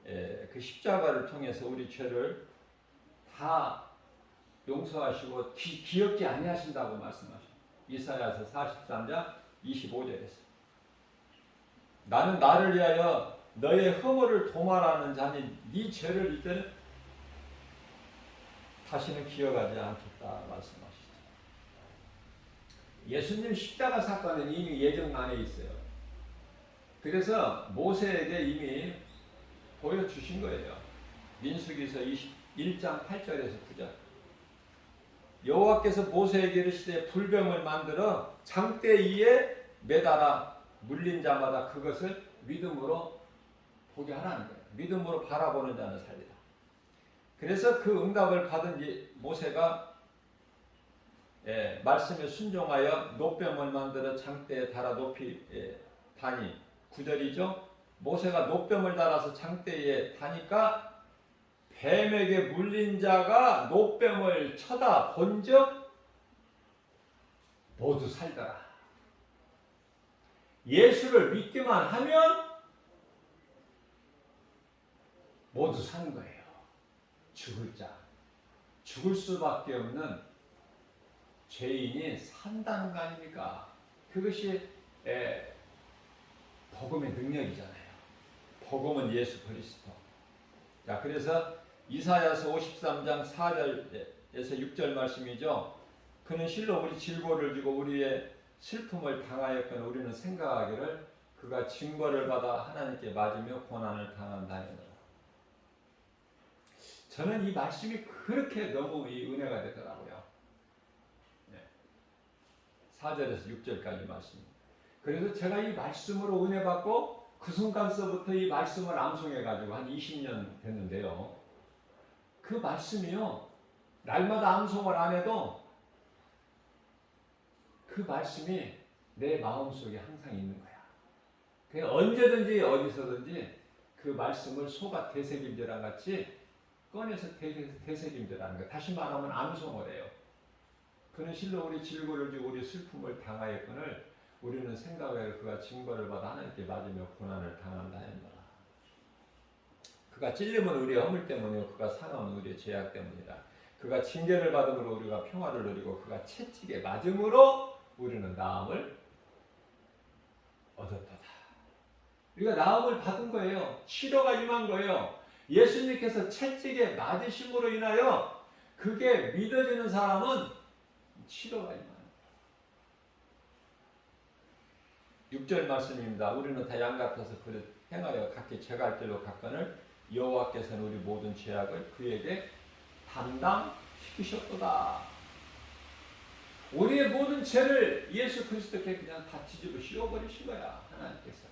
그 십자가를 통해서 우리 죄를 다 용서하시고 기억지 아니하신다고 말씀하십니다. 이사야서 43장 25절에서 나는 나를 위하여 너의 허물을 도말하는 자니 네 죄를 이때는 다시는 기억하지 않겠다 말씀하시죠. 예수님 십자가 사건은 이미 예정란에 있어요. 그래서 모세에게 이미 보여주신 거예요. 민수기서 21장 8절에서 9절. 여호와께서 모세에게 이르시되 불병을 만들어 장대 위에 매달아 물린 자마다 그것을 믿음으로 보게 하라는 거예요. 믿음으로 바라보는 자는 살리라. 그래서 그 응답을 받은 모세가 말씀에 순종하여 노뱀을 만들어 장대에 달아 높이 다니 9절이죠. 모세가 노뱀을 달아서 장대에 다니까 뱀에게 물린 자가 노뱀을 쳐다 본즉 모두 살더라. 예수를 믿기만 하면 모두 사는 거예요. 죽을 자, 죽을 수밖에 없는 죄인이 산다는 거 아닙니까? 그것이 복음의 능력이잖아요. 복음은 예수 그리스도. 자, 그래서 이사야서 53장 4절에서 6절 말씀이죠. 그는 실로 우리 질고를 지고 우리의 슬픔을 당하였거늘 우리는 생각하기를 그가 징벌을 받아 하나님께 맞으며 고난을 당한다니라. 저는 이 말씀이 그렇게 너무 이 은혜가 되더라고요. 4절에서 6절까지 말씀. 그래서 제가 이 말씀으로 은혜 받고 그 순간서부터 이 말씀을 암송해 가지고 한 20년 됐는데요. 그 말씀이요. 날마다 암송을 안 해도 그 말씀이 내 마음속에 항상 있는 거야. 그냥 언제든지 어디서든지 그 말씀을 소가 되새김질한 같이 꺼내서 되새김질하는 거야. 다시 말하면 암송을 해요. 그는 실로 우리 질고를 지고 우리 슬픔을 당하였거늘 우리는 생각하여 그가 징벌을 받아 하나님께 맞으며 고난을 당한다 했노라. 그가 찔림은 우리의 허물 때문이요 그가 상함은 우리의 죄악 때문이라. 그가 징계를 받음으로 우리가 평화를 누리고 그가 채찍에 맞음으로 우리는 나음을 우리가 나음을 받은 거예요. 치료가 임한 거예요. 예수님께서 채찍에 맞으심으로 인하여 그게 믿어지는 사람은 치료가 임하는 거예요. 6절 말씀입니다. 우리는 다 양 같아서 그릇 행하여 각기 제갈 길로 갔거늘 여호와께서는 우리 모든 죄악을 그에게 담당시키셨도다. 우리의 모든 죄를 예수 그리스도께 그냥 다 뒤집어 씌워버리신 거야. 하나님께서.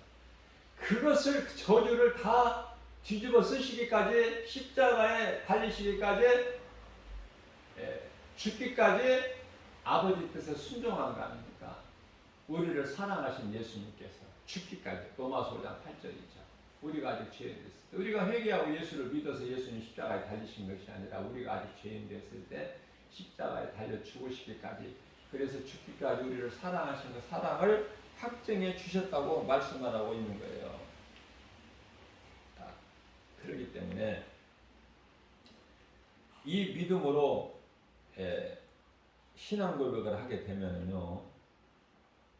그것을 저주를 다 뒤집어 쓰시기까지 십자가에 달리시기까지 죽기까지 아버지 뜻에 순종한 거 아닙니까? 우리를 사랑하신 예수님께서 죽기까지. 로마서 5장 8절이죠. 우리가 아직 죄인 됐을 때, 우리가 회개하고 예수를 믿어서 예수님 십자가에 달리신 것이 아니라 우리가 아직 죄인 됐을 때 십자가에 달려 죽으시기까지, 그래서 죽기까지 우리를 사랑하신 그 사랑을 확증해 주셨다고 말씀을 하고 있는 거예요. 그렇기 때문에 이 믿음으로 신앙 고백을 하게 되면은요,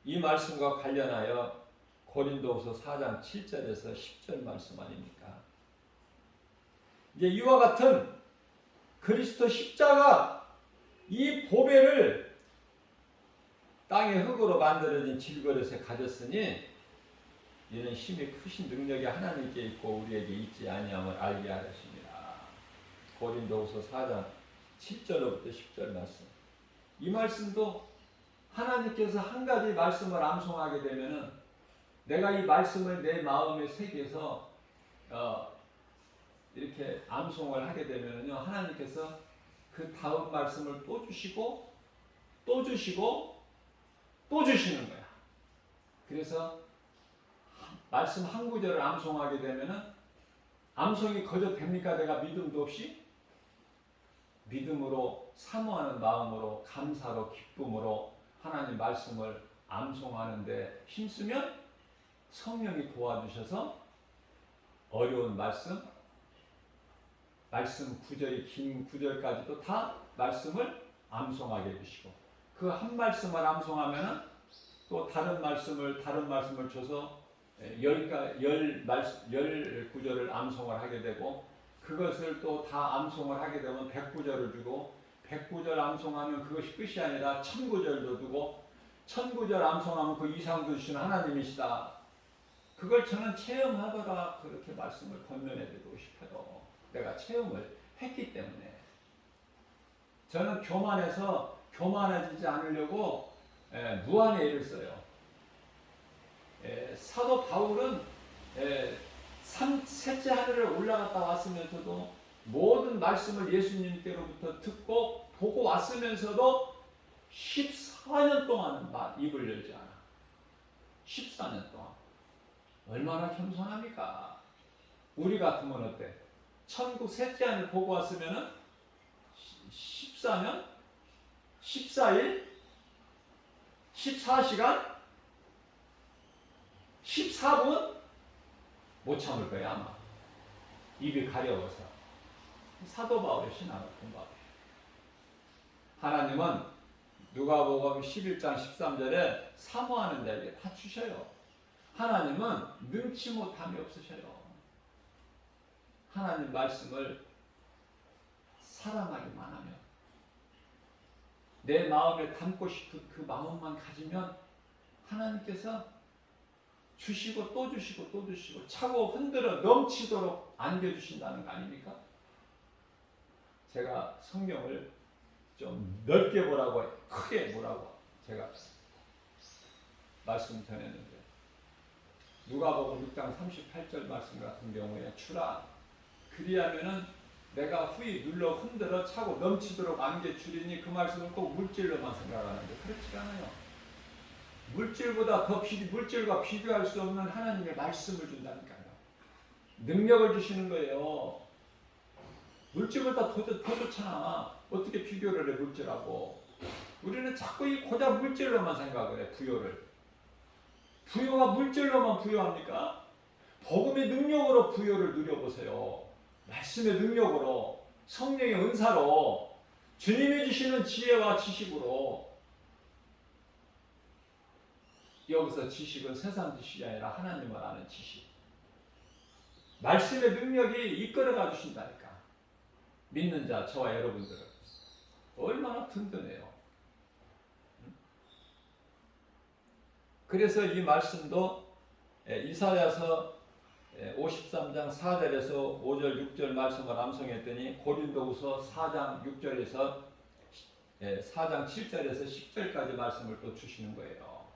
이 말씀과 관련하여 고린도후서 4장 7절에서 10절 말씀 아닙니까? 이제 이와 같은 그리스도 십자가 이 보배를 땅의 흙으로 만들어진 질그릇에 가졌으니 이는 힘이 크신 능력이 하나님께 있고 우리에게 있지 아니함을 알게 하셨습니다. 고린도후서 4장 7절로부터 10절 말씀. 이 말씀도 하나님께서 한 가지 말씀을 암송하게 되면은, 내가 이 말씀을 내 마음에 새겨서 이렇게 암송을 하게 되면은요, 하나님께서 그 다음 말씀을 또 주시고 또 주시고 또 주시는 거야. 그래서 말씀 한 구절을 암송하게 되면은 암송이 거저 됩니까? 내가 믿음도 없이 믿음으로 사모하는 마음으로 감사로 기쁨으로 하나님 말씀을 암송하는데 힘쓰면 성령이 도와주셔서 어려운 말씀 구절이 긴 구절까지도 다 말씀을 암송하게 해주시고, 그 한 말씀을 암송하면은 또 다른 말씀을 줘서 열 구절을 암송을 하게 되고, 그것을 또 다 암송을 하게 되면 100구절을 주고, 100구절 암송하면 그것이 끝이 아니라 1000구절도 두고, 1000구절 암송하면 그 이상도 주시는 하나님이시다. 그걸 저는 체험하거라 그렇게 말씀을 권면해드리고 싶어요. 내가 체험을 했기 때문에. 저는 교만해지지 않으려고 무한의 일을 써요. 사도 바울은 셋째 하늘에 올라갔다 왔으면서도 모든 말씀을 예수님께로부터 듣고 보고 왔으면서도 14년 동안 입을 열지 않아. 14년 동안. 얼마나 겸손합니까? 우리 같으면 어때? 천국 셋째 하늘 보고 왔으면은 14년? 14일? 14시간? 14분? 못 참을 거야 아마. 입이 가려워서. 사도 바울의 신앙을 공부하고. 하나님은 누가복음 11장 13절에 사모하는 자에게 다 주셔요. 하나님은 능치 못함이 없으셔요. 하나님 말씀을 사랑하기만 하면, 내 마음에 담고 싶은 그 마음만 가지면 하나님께서 주시고 또 주시고 또 주시고 차고 흔들어 넘치도록 안겨주신다는 거 아닙니까? 제가 성경을 좀 넓게 보라고, 크게 보라고 제가 말씀 전했는데, 누가복음 6장 38절 말씀 같은 경우에 주라 그리하면은 내가 후히 눌러 흔들어 차고 넘치도록 안겨주리니, 그 말씀은 꼭 물질로만 생각하는데 그렇지 않아요. 물질보다 물질과 비교할 수 없는 하나님의 말씀을 준다니까요. 능력을 주시는 거예요. 물질보다 더 좋잖아. 어떻게 비교를 해 물질하고. 우리는 자꾸 이 고작 물질로만 생각을 해. 부여가 물질로만 부여합니까? 복음의 능력으로 부여를 누려보세요. 말씀의 능력으로, 성령의 은사로, 주님이 주시는 지혜와 지식으로. 여기서 지식은 세상 지식이 아니라 하나님을 아는 지식. 말씀의 능력이 이끌어가 주신다니까. 믿는 자, 저와 여러분들은 얼마나 든든해요. 그래서 이 말씀도 이사야서 53장 4절에서 5절 6절 말씀을 암송했더니 고린도후서 4장 6절에서 4장 7절에서 10절까지 말씀을 또 주시는 거예요.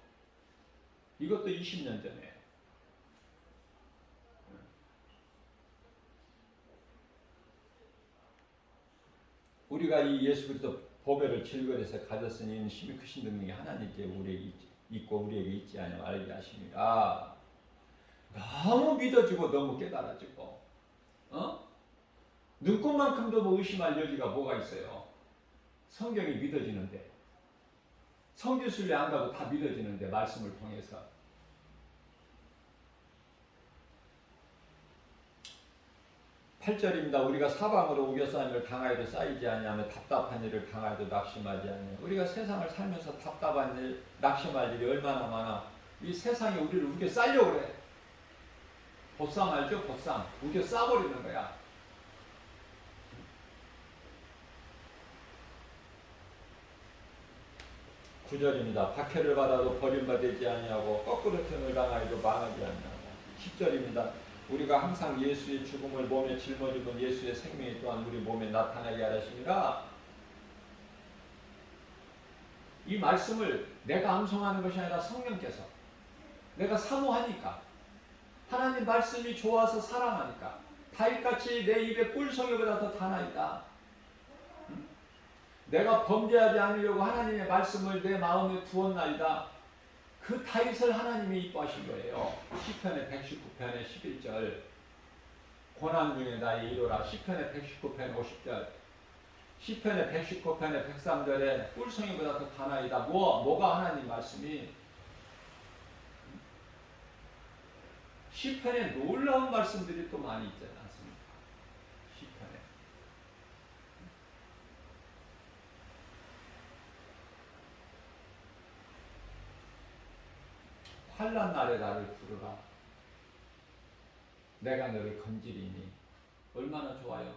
이것도 20년 전에. 우리가 이 예수 그리스도 보배를 질거려서 가졌으니 힘이 크신 능력이 하나님께 우리에게 있고 우리에게 있지 않냐 알게 하십니다. 너무 믿어지고 너무 깨달아지고 눈꽃만큼도 뭐 의심할 여지가 뭐가 있어요. 성경이 믿어지는데 성교순례 안 가도 다 믿어지는데 말씀을 통해서. 8절입니다. 우리가 사방으로 우겨싸임을 당하여도 쌓이지 아니하며 답답한 일을 당하여도 낙심하지 않냐. 우리가 세상을 살면서 답답한 일, 낙심할 일이 얼마나 많아. 이 세상이 우리를 우겨 싸려고 그래. 보쌈 알죠? 보쌈. 우겨 싸버리는 거야. 구절입니다. 박해를 받아도 버림받지 아니하고 거꾸로 틈을 당하여도 망하지 않냐. 10절입니다. 우리가 항상 예수의 죽음을 몸에 짊어지고 예수의 생명이 또한 우리 몸에 나타나게 하시니라. 이 말씀을 내가 암송하는 것이 아니라 성령께서, 내가 사모하니까, 하나님 말씀이 좋아서 사랑하니까, 다윗같이 내 입에 꿀송이보다 더 다나이다. 내가 범죄하지 않으려고 하나님의 말씀을 내 마음에 두었나이다. 그 다윗을 하나님이 이뻐하신 거예요. 시편의 119편의 11절. 고난 중에 나의 이로라. 시편의 119편 50절. 시편의 119편의 103절에 꿀송이보다 더 다나이다. 뭐가 하나님 말씀이? 시편에 놀라운 말씀들이 또 많이 있지 않습니까? 시편에. 환난 날에 나를 부르라. 내가 너를 건지리니. 얼마나 좋아요.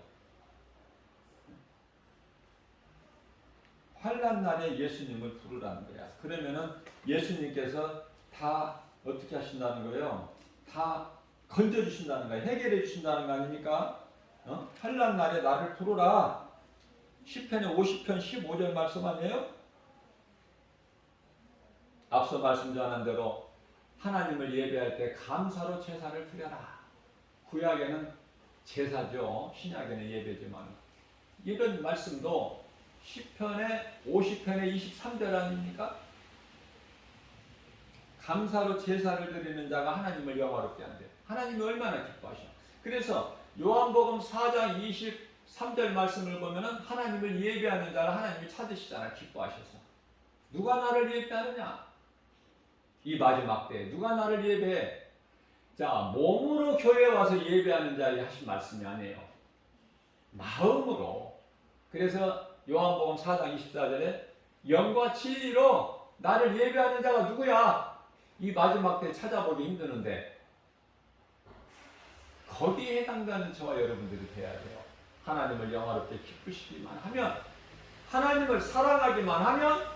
환난 날에 예수님을 부르라는 거야. 그러면은 예수님께서 다 어떻게 하신다는 거예요? 다 건져주신다는 거예요. 해결해 주신다는 거 아닙니까? 환난 날에 나를 부르라. 시편의 50편 15절 말씀 아니에요? 앞서 말씀 전한 대로 하나님을 예배할 때 감사로 제사를 드려라. 구약에는 제사죠. 신약에는 예배지만 이런 말씀도 시편의 50편의 23절 아닙니까? 감사로 제사를 드리는 자가 하나님을 영화롭게 한대. 하나님이 얼마나 기뻐하셔. 그래서 요한복음 4장 23절 말씀을 보면은 하나님을 예배하는 자를 하나님이 찾으시잖아. 기뻐하셔서. 누가 나를 예배하느냐? 이 마지막 때 누가 나를 예배해? 자, 몸으로 교회에 와서 예배하는 자에 하신 말씀이 아니에요. 마음으로. 그래서 요한복음 4장 24절에 영과 진리로 나를 예배하는 자가 누구야? 이 마지막 때 찾아보기 힘드는데 거기에 해당되는 저와 여러분들이 돼야 돼요. 하나님을 영화롭게 기쁘시기만 하면, 하나님을 사랑하기만 하면,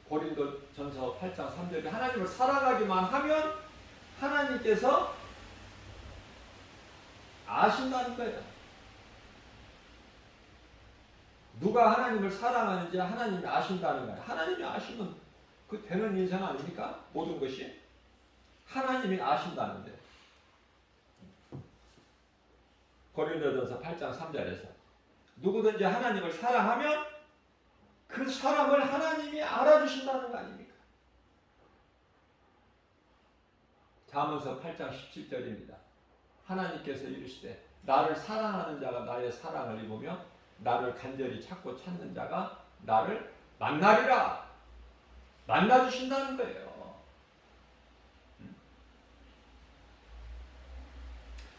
고린도전서 8장 3절에 하나님을 사랑하기만 하면 하나님께서 아신다는 거예요. 누가 하나님을 사랑하는지 하나님이 아신다는 거예요. 하나님이 아시면 그 되는 인생 아닙니까? 모든 것이 하나님이 아신다는데. 고린도전서 8장 3절에서 누구든지 하나님을 사랑하면 그 사람을 하나님이 알아주신다는 거 아닙니까? 잠언서 8장 17절입니다. 하나님께서 이르시되 나를 사랑하는 자가 나의 사랑을 입으며 나를 간절히 찾고 찾는 자가 나를 만나리라. 만나주신다는 거예요.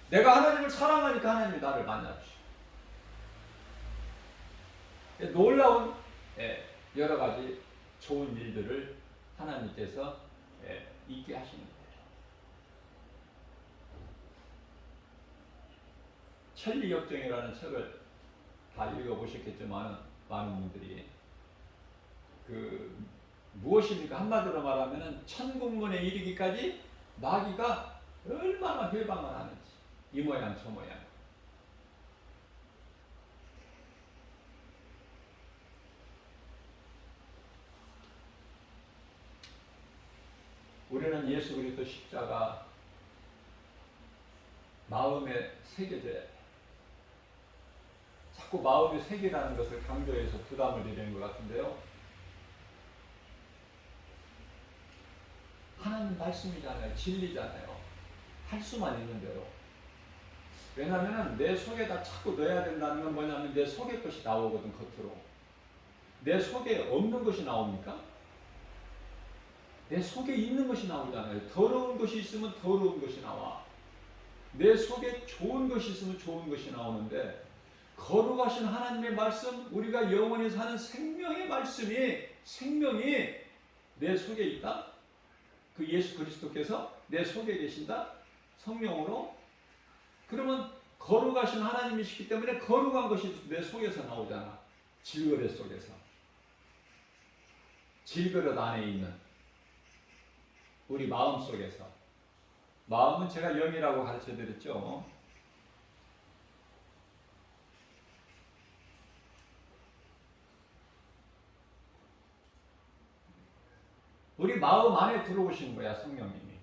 내가 하나님을 사랑하니까 하나님이 나를 만나주시고. 놀라운 여러 가지 좋은 일들을 하나님께서 있게 하시는 거예요. 천리역정이라는 책을 다 읽어보셨겠지만 많은 분들이 그 무엇입니까? 한마디로 말하면은 천국문에 이르기까지 마귀가 얼마나 회방을 하는지 이 모양 저 모양. 우리는 예수 그리스도 십자가 마음에 새겨져야 돼. 자꾸 마음에 새기라는 것을 강조해서 부담을 드리는 것 같은데요. 하나님 말씀이잖아요. 진리잖아요. 할 수만 있는 대로. 왜냐하면 내 속에다 자꾸 넣어야 된다는 건 뭐냐면 내 속의 것이 나오거든, 겉으로. 내 속에 없는 것이 나옵니까? 내 속에 있는 것이 나오잖아요. 더러운 것이 있으면 더러운 것이 나와. 내 속에 좋은 것이 있으면 좋은 것이 나오는데 거룩하신 하나님의 말씀, 우리가 영원히 사는 생명의 생명이 내 속에 있다? 그 예수 그리스도께서 내 속에 계신다? 성령으로? 그러면 거룩하신 하나님이시기 때문에 거룩한 것이 내 속에서 나오잖아. 질그릇 속에서. 질그릇 안에 있는 우리 마음 속에서. 마음은 제가 영이라고 가르쳐 드렸죠. 우리 마음 안에 들어오신 거야, 성령님이.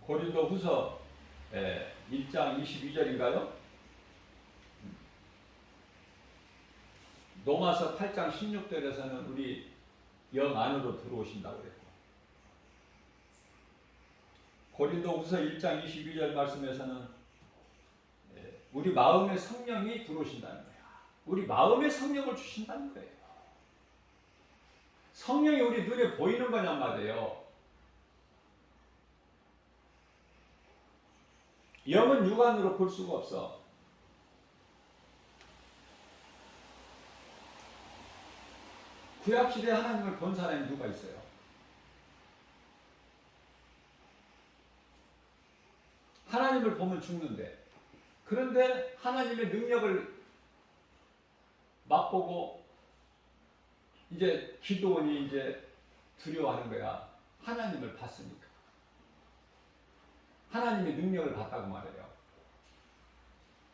고린도후서 1장 22절인가요? 로마서 8장 16절에서는 우리 영 안으로 들어오신다고 그랬고, 고린도후서 1장 22절 말씀에서는 우리 마음의 성령이 들어오신다는 거야. 우리 마음의 성령을 주신다는 거예요. 성령이 우리 눈에 보이는 거냔 말이에요. 영은 육안으로 볼 수가 없어. 구약시대에 하나님을 본 사람이 누가 있어요? 하나님을 보면 죽는데, 그런데 하나님의 능력을 맛보고 이제 기도원이 이제 두려워하는 거야. 하나님을 봤으니까. 하나님의 능력을 봤다고 말해요.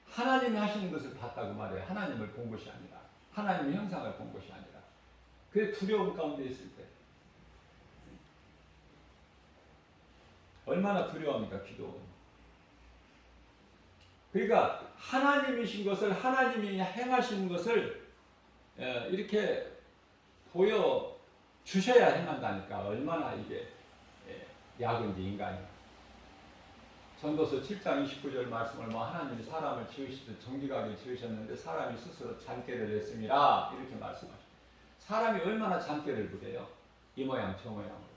하나님이 하시는 것을 봤다고 말해요. 하나님을 본 것이 아니라. 하나님의 형상을 본 것이 아니라. 그게 두려움 가운데 있을 때. 얼마나 두려워합니까, 기도원. 그러니까 하나님이신 것을, 하나님이 행하시는 것을 이렇게 보여주셔야 행한다니까. 얼마나 이게 약은지 인간이. 전도서 7장 29절 말씀을 하나님이 사람을 지으시듯 정직하게 지으셨는데 사람이 스스로 잔꾀를 냈습니다. 이렇게 말씀하십니다. 사람이 얼마나 잔꾀를 부려요? 이 모양 저 모양으로.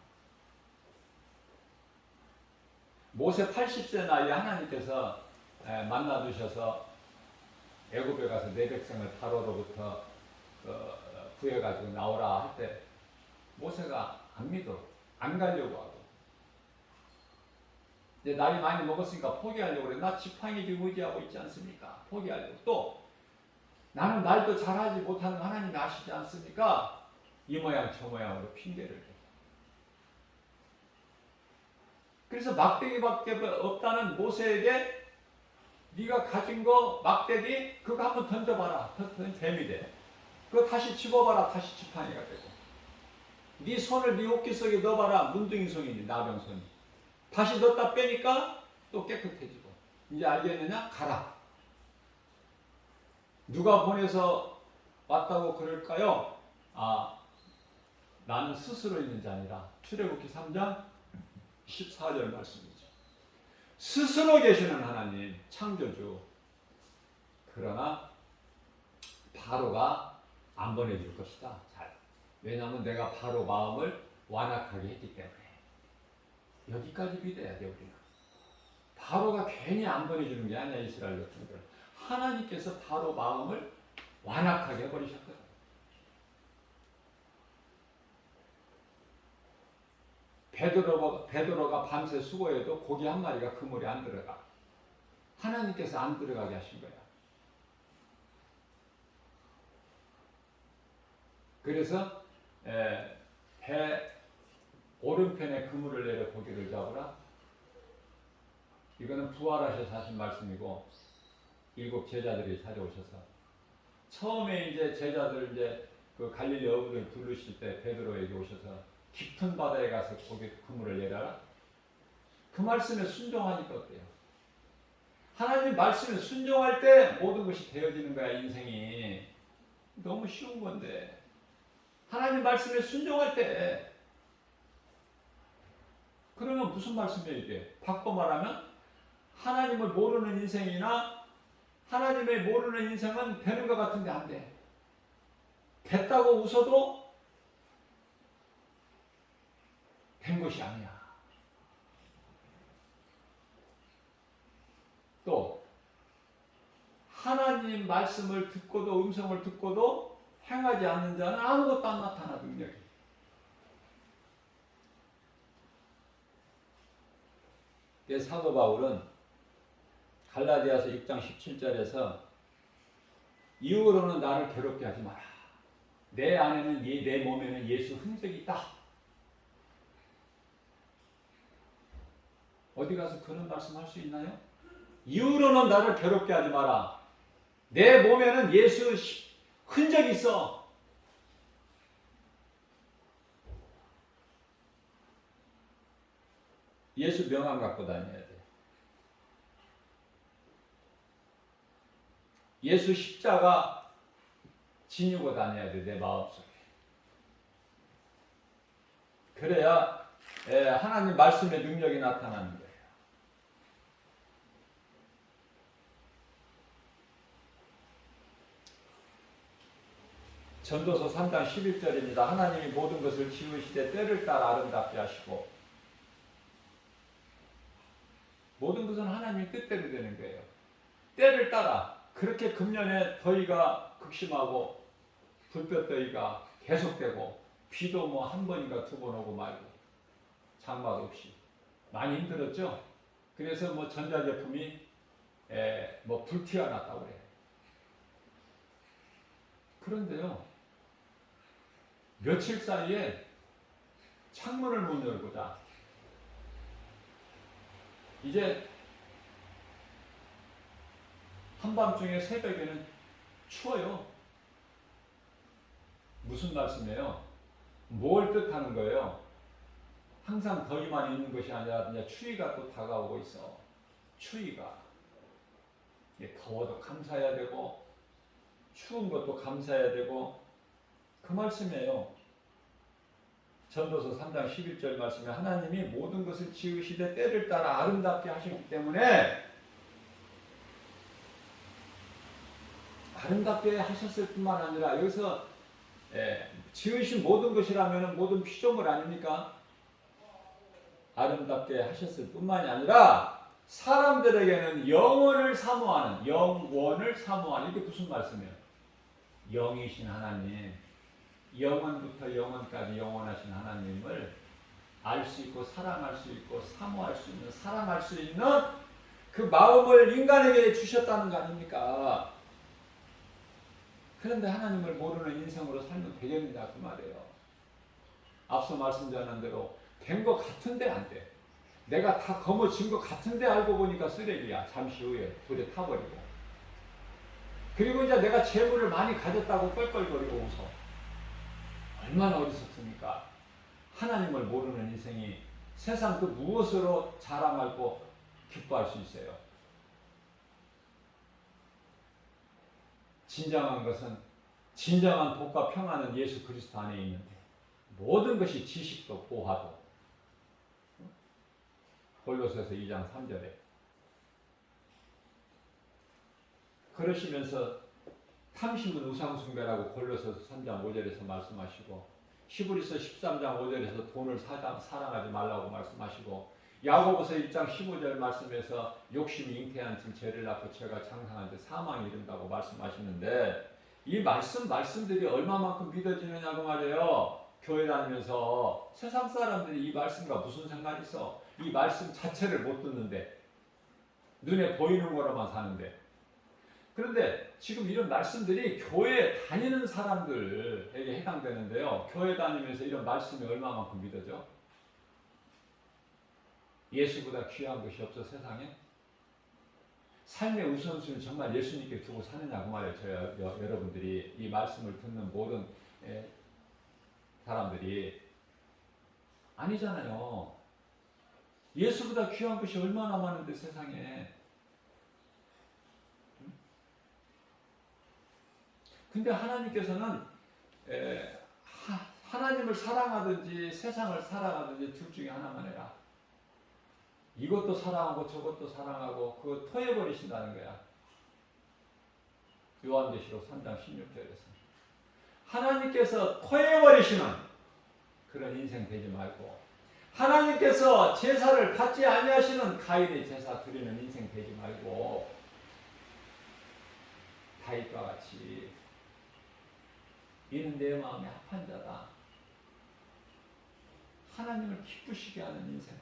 모세 80세 나이에 하나님께서 만나주셔서 애굽에 가서 내 백성을 바로로부터 구해가지고 나오라 할 때 모세가 안 믿어. 안 가려고 하고. 이제 나이 많이 먹었으니까 포기하려고 그래. 나 지팡이 지금 의지하고 있지 않습니까? 포기하려고. 또 나는 말도 잘하지 못하는 하나님이 아시지 않습니까? 이 모양 저 모양으로 핑계를 대. 그래서 막대기밖에 없다는 모세에게 네가 가진 거 막대기 그거 한번 던져봐라. 뱀이 돼. 그거 다시 집어봐라. 다시 지팡이가 되고. 네 손을 네 옷깃 속에 넣어봐라. 문둥이 손이니 나병손이. 다시 넣었다 빼니까 또 깨끗해지고. 이제 알겠느냐? 가라. 누가 보내서 왔다고 그럴까요? 나는 스스로 있는 자 아니라 출애굽기 3장 14절 말씀이죠. 스스로 계시는 하나님, 창조주. 그러나 바로가 안 보내줄 것이다. 왜냐하면 내가 바로 마음을 완악하게 했기 때문에. 여기까지 믿어야 돼, 우리는. 바로가 괜히 안 보내주는 게 아니야, 이스라엘 백성들. 하나님께서 바로 마음을 완악하게 해버리셨거든. 베드로가 밤새 수고해도 고기 한 마리가 그물에 안 들어가. 하나님께서 안 들어가게 하신 거야. 그래서 배 오른편에 그물을 내려 고기를 잡으라. 이거는 부활하셔서 하신 말씀이고, 일곱 제자들이 찾아오셔서 처음에 이제 제자들 이제 그 갈릴리 어부들 부르실 때 베드로에게 오셔서 깊은 바다에 가서 고기 그물을 내려라. 그 말씀에 순종하니까 어때요? 하나님 말씀에 순종할 때 모든 것이 되어지는 거야. 인생이 너무 쉬운 건데, 하나님 말씀에 순종할 때, 그러면 무슨 말씀이에요 이게? 바꿔 말하면 하나님을 모르는 인생이나 하나님을 모르는 인생은 되는 것 같은데 안 돼. 됐다고 웃어도 된 것이 아니야. 또 하나님 말씀을 듣고도, 음성을 듣고도 행하지 않는 자는 아무것도 안 나타나. 능력이. 그래서 사도 바울은 갈라디아서 6장 17절에서 이후로는 나를 괴롭게 하지 마라. 내 안에는, 내 몸에는 예수 흔적이 있다. 어디 가서 그런 말씀 할 수 있나요? 이후로는 나를 괴롭게 하지 마라. 내 몸에는 예수 흔적이 있어. 예수 명함 갖고 다녀야 돼. 예수 십자가 지니고 다녀야 돼. 내 마음속에. 그래야 하나님 말씀의 능력이 나타나는 거예요. 전도서 3장 11절입니다. 하나님이 모든 것을 지으시되 때를 따라 아름답게 하시고, 모든 것은 하나님의 뜻대로 되는 거예요. 때를 따라. 그렇게 금년에 더위가 극심하고 불볕더위가 계속되고, 비도 뭐 한 번인가 두 번 오고 말고 장마 없이 많이 힘들었죠. 그래서 뭐 전자제품이 뭐 불티가 났다고 그래요. 그런데요, 며칠 사이에 창문을 못 열고자 이제 한밤중에 새벽에는 추워요. 무슨 말씀이에요? 뭘 뜻하는 거예요? 항상 더위만 있는 것이 아니라 그냥 추위가 또 다가오고 있어. 추위가. 더워도 감사해야 되고 추운 것도 감사해야 되고, 그 말씀이에요. 전도서 3장 11절 말씀에 하나님이 모든 것을 지으시되 때를 따라 아름답게 하셨기 때문에, 아름답게 하셨을 뿐만 아니라 여기서 지으신 모든 것이라면 모든 피조물 아닙니까? 아름답게 하셨을 뿐만이 아니라 사람들에게는 영원을 사모하는, 이게 무슨 말씀이에요? 영이신 하나님, 영원부터 영원까지 영원하신 하나님을 알 수 있고 사랑할 수 있고 사모할 수 있는, 사랑할 수 있는 그 마음을 인간에게 주셨다는 거 아닙니까? 그런데 하나님을 모르는 인생으로 살면 되겠느냐 그 말이에요. 앞서 말씀드린 대로 된 것 같은데 안 돼. 내가 다 거머쥔 것 같은데 알고 보니까 쓰레기야. 잠시 후에 불에 타버리고. 그리고 이제 내가 재물을 많이 가졌다고 껄껄거리고 웃어. 얼마나 어리석습니까? 하나님을 모르는 인생이 세상 그 무엇으로 자랑하고 기뻐할 수 있어요? 진정한 것은, 진정한 복과 평안은 예수 그리스도 안에 있는데, 모든 것이 지식도 보화도. 골로새서 2장 3절에 그러시면서 탐심은 우상숭배라고 골로새서 3장 5절에서 말씀하시고, 히브리서 13장 5절에서 돈을 사랑하지 말라고 말씀하시고, 야고보서 1장 15절 말씀에서 욕심이 잉태한 즉 죄를 낳고 죄가 장상한데 사망이 이른다고 말씀하시는데, 이 말씀들이 얼마만큼 믿어지느냐고 말이에요. 교회 다니면서 세상 사람들이 이 말씀과 무슨 상관이 있어? 이 말씀 자체를 못 듣는데, 눈에 보이는 거로만 사는데. 그런데 지금 이런 말씀들이 교회 다니는 사람들에게 해당되는데요. 교회 다니면서 이런 말씀이 얼마만큼 믿어져? 예수보다 귀한 것이 없어 세상에? 삶의 우선순위를 정말 예수님께 두고 사느냐고 말이에요. 여러분들이 이 말씀을 듣는 모든 사람들이 아니잖아요. 예수보다 귀한 것이 얼마나 많은데 세상에. 근데 하나님께서는 하나님을 사랑하든지 세상을 사랑하든지 둘 중에 하나만 해라. 이것도 사랑하고 저것도 사랑하고 그거 토해버리신다는 거야. 요한계시록 3장 16절에서. 하나님께서 토해버리시는 그런 인생 되지 말고, 하나님께서 제사를 받지 아니하시는 가인의 제사 드리는 인생 되지 말고, 다윗과 같이 이는 내 마음에 합한 자다. 하나님을 기쁘시게 하는 인생.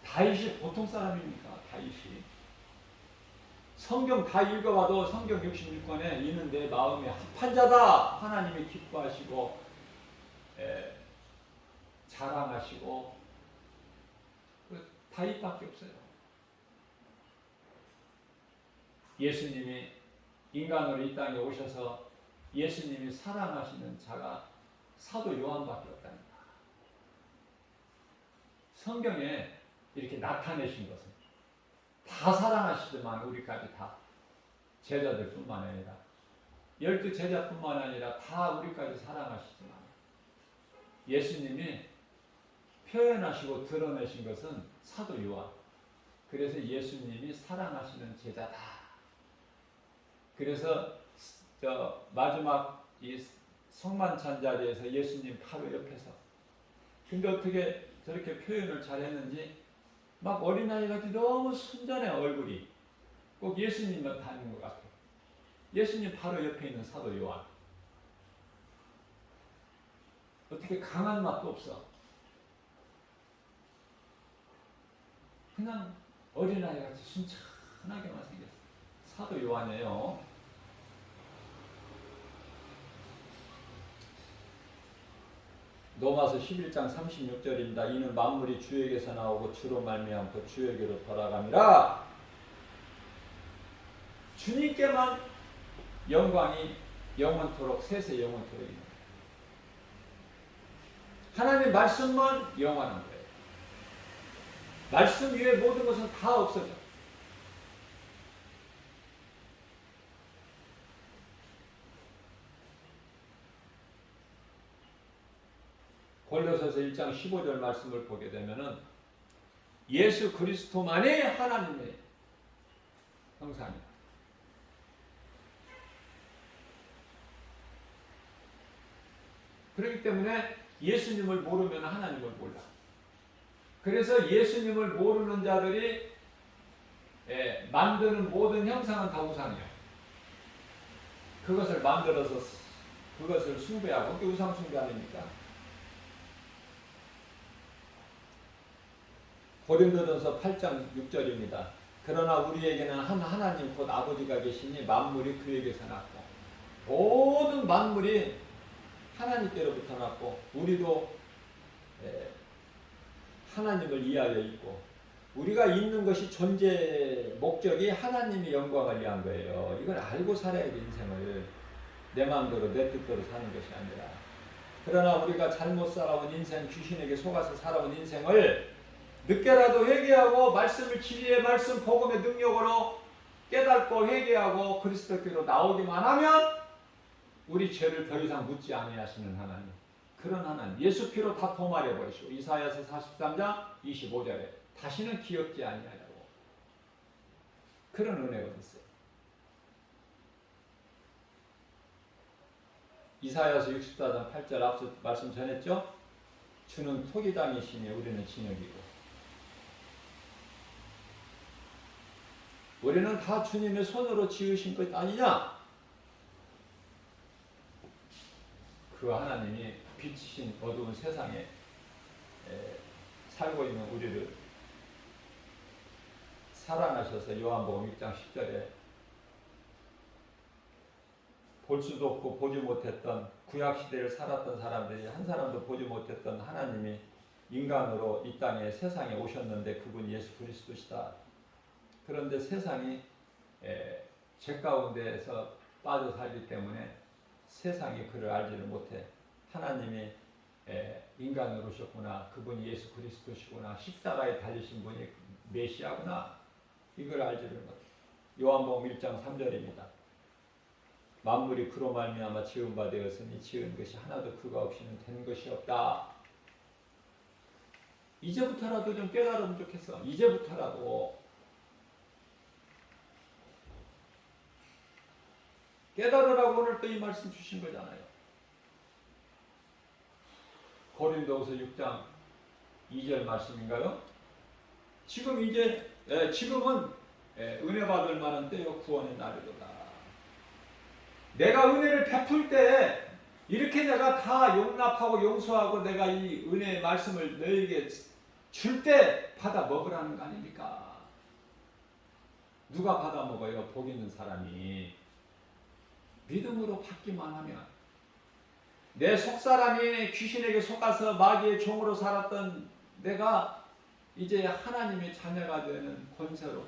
다윗이 보통 사람입니까? 다윗이. 성경 다 읽어봐도 성경 66권에 이는 내 마음에 합한 자다. 하나님이 기뻐하시고 자랑하시고 다윗밖에 없어요. 예수님이 인간으로 이 땅에 오셔서 예수님이 사랑하시는 자가 사도 요한밖에 없답니다. 성경에 이렇게 나타내신 것은 다 사랑하시지만 우리까지 다 제자들뿐만 아니라 12 제자뿐만 아니라 다 우리까지 사랑하시지만 예수님이 표현하시고 드러내신 것은 사도 요한. 그래서 예수님이 사랑하시는 제자다. 그래서 마지막 이 성만찬 자리에서 예수님 바로 옆에서, 근데 어떻게 저렇게 표현을 잘했는지 막 어린아이같이 너무 순전해 얼굴이. 꼭 예수님만 닮은 것 같아요. 예수님 바로 옆에 있는 사도 요한. 어떻게 강한 맛도 없어. 그냥 어린아이같이 순천하게만 생겼어. 사도 요한이에요. 로마서 11장 36절입니다. 이는 만물이 주에게서 나오고 주로 말미암고 주에게로 돌아갑니다. 주님께만 영광이 영원토록 세세 영원토록입니다. 하나님의 말씀만 영원한 거예요. 말씀 위에 모든 것은 다 없어져. 골로새서 1장 15절 말씀을 보게 되면은 예수 그리스도만이 하나님의 형상이다. 그렇기 때문에 예수님을 모르면 하나님을 몰라. 그래서 예수님을 모르는 자들이 만드는 모든 형상은 다 우상이에요. 그것을 만들어서 그것을 숭배하고, 그게 우상 숭배 아닙니까? 고린도전서 8장 6절입니다. 그러나 우리에게는 한 하나님 곧 아버지가 계시니 만물이 그에게서 났고, 모든 만물이 하나님께로부터 났고, 우리도 하나님을 이하여 있고, 우리가 있는 것이 존재 목적이 하나님의 영광을 위한 거예요. 이걸 알고 살아야 돼. 인생을 내 마음대로 내 뜻대로 사는 것이 아니라. 그러나 우리가 잘못 살아온 인생, 귀신에게 속아서 살아온 인생을 늦게라도 회개하고 말씀을 진리의 말씀 복음의 능력으로 깨닫고 회개하고 그리스도께로 나오기만 하면 우리 죄를 더 이상 묻지 아니하시는 하나님, 그런 하나님, 예수 피로 다 도말해 버리시고, 이사야서 43장 25절에 다시는 기억지 아니하려고, 그런 은혜가 있어요. 이사야서 64장 8절 앞서 말씀 전했죠? 주는 토기장이시니 우리는 진흙이고. 우리는 다 주님의 손으로 지으신 것 아니냐? 그 하나님이 빛이신 어두운 세상에 살고 있는 우리를 사랑하셔서 요한복음 6장 10절에 볼 수도 없고 보지 못했던 구약시대를 살았던 사람들이 한 사람도 보지 못했던 하나님이 인간으로 이 땅에 세상에 오셨는데 그분이 예수 그리스도시다. 그런데 세상이 죄 가운데에서 빠져 살기 때문에 세상이 그를 알지를 못해. 하나님이 인간으로 오셨구나. 그분이 예수 그리스도시구나. 십자가에 달리신 분이 메시아구나. 이걸 알지를 못해. 요한복음 1장 3절입니다. 만물이 그로 말미암아 지은 바 되었으니 지은 것이 하나도 그가 없이는 된 것이 없다. 이제부터라도 좀 깨달으면 좋겠어. 이제부터라도 깨달으라고 오늘 또 이 말씀 주신 거잖아요. 고린도후서 6장 2절 말씀인가요? 지금은 은혜 받을 만한 때요 구원의 날이로다. 내가 은혜를 베풀 때 이렇게 내가 다 용납하고 용서하고 내가 이 은혜의 말씀을 너에게 줄 때 받아 먹으라는 거 아닙니까? 누가 받아 먹어요? 복 있는 사람이. 믿음으로 받기만 하면. 내 속사람이 귀신에게 속아서 마귀의 종으로 살았던 내가 이제 하나님의 자녀가 되는 권세로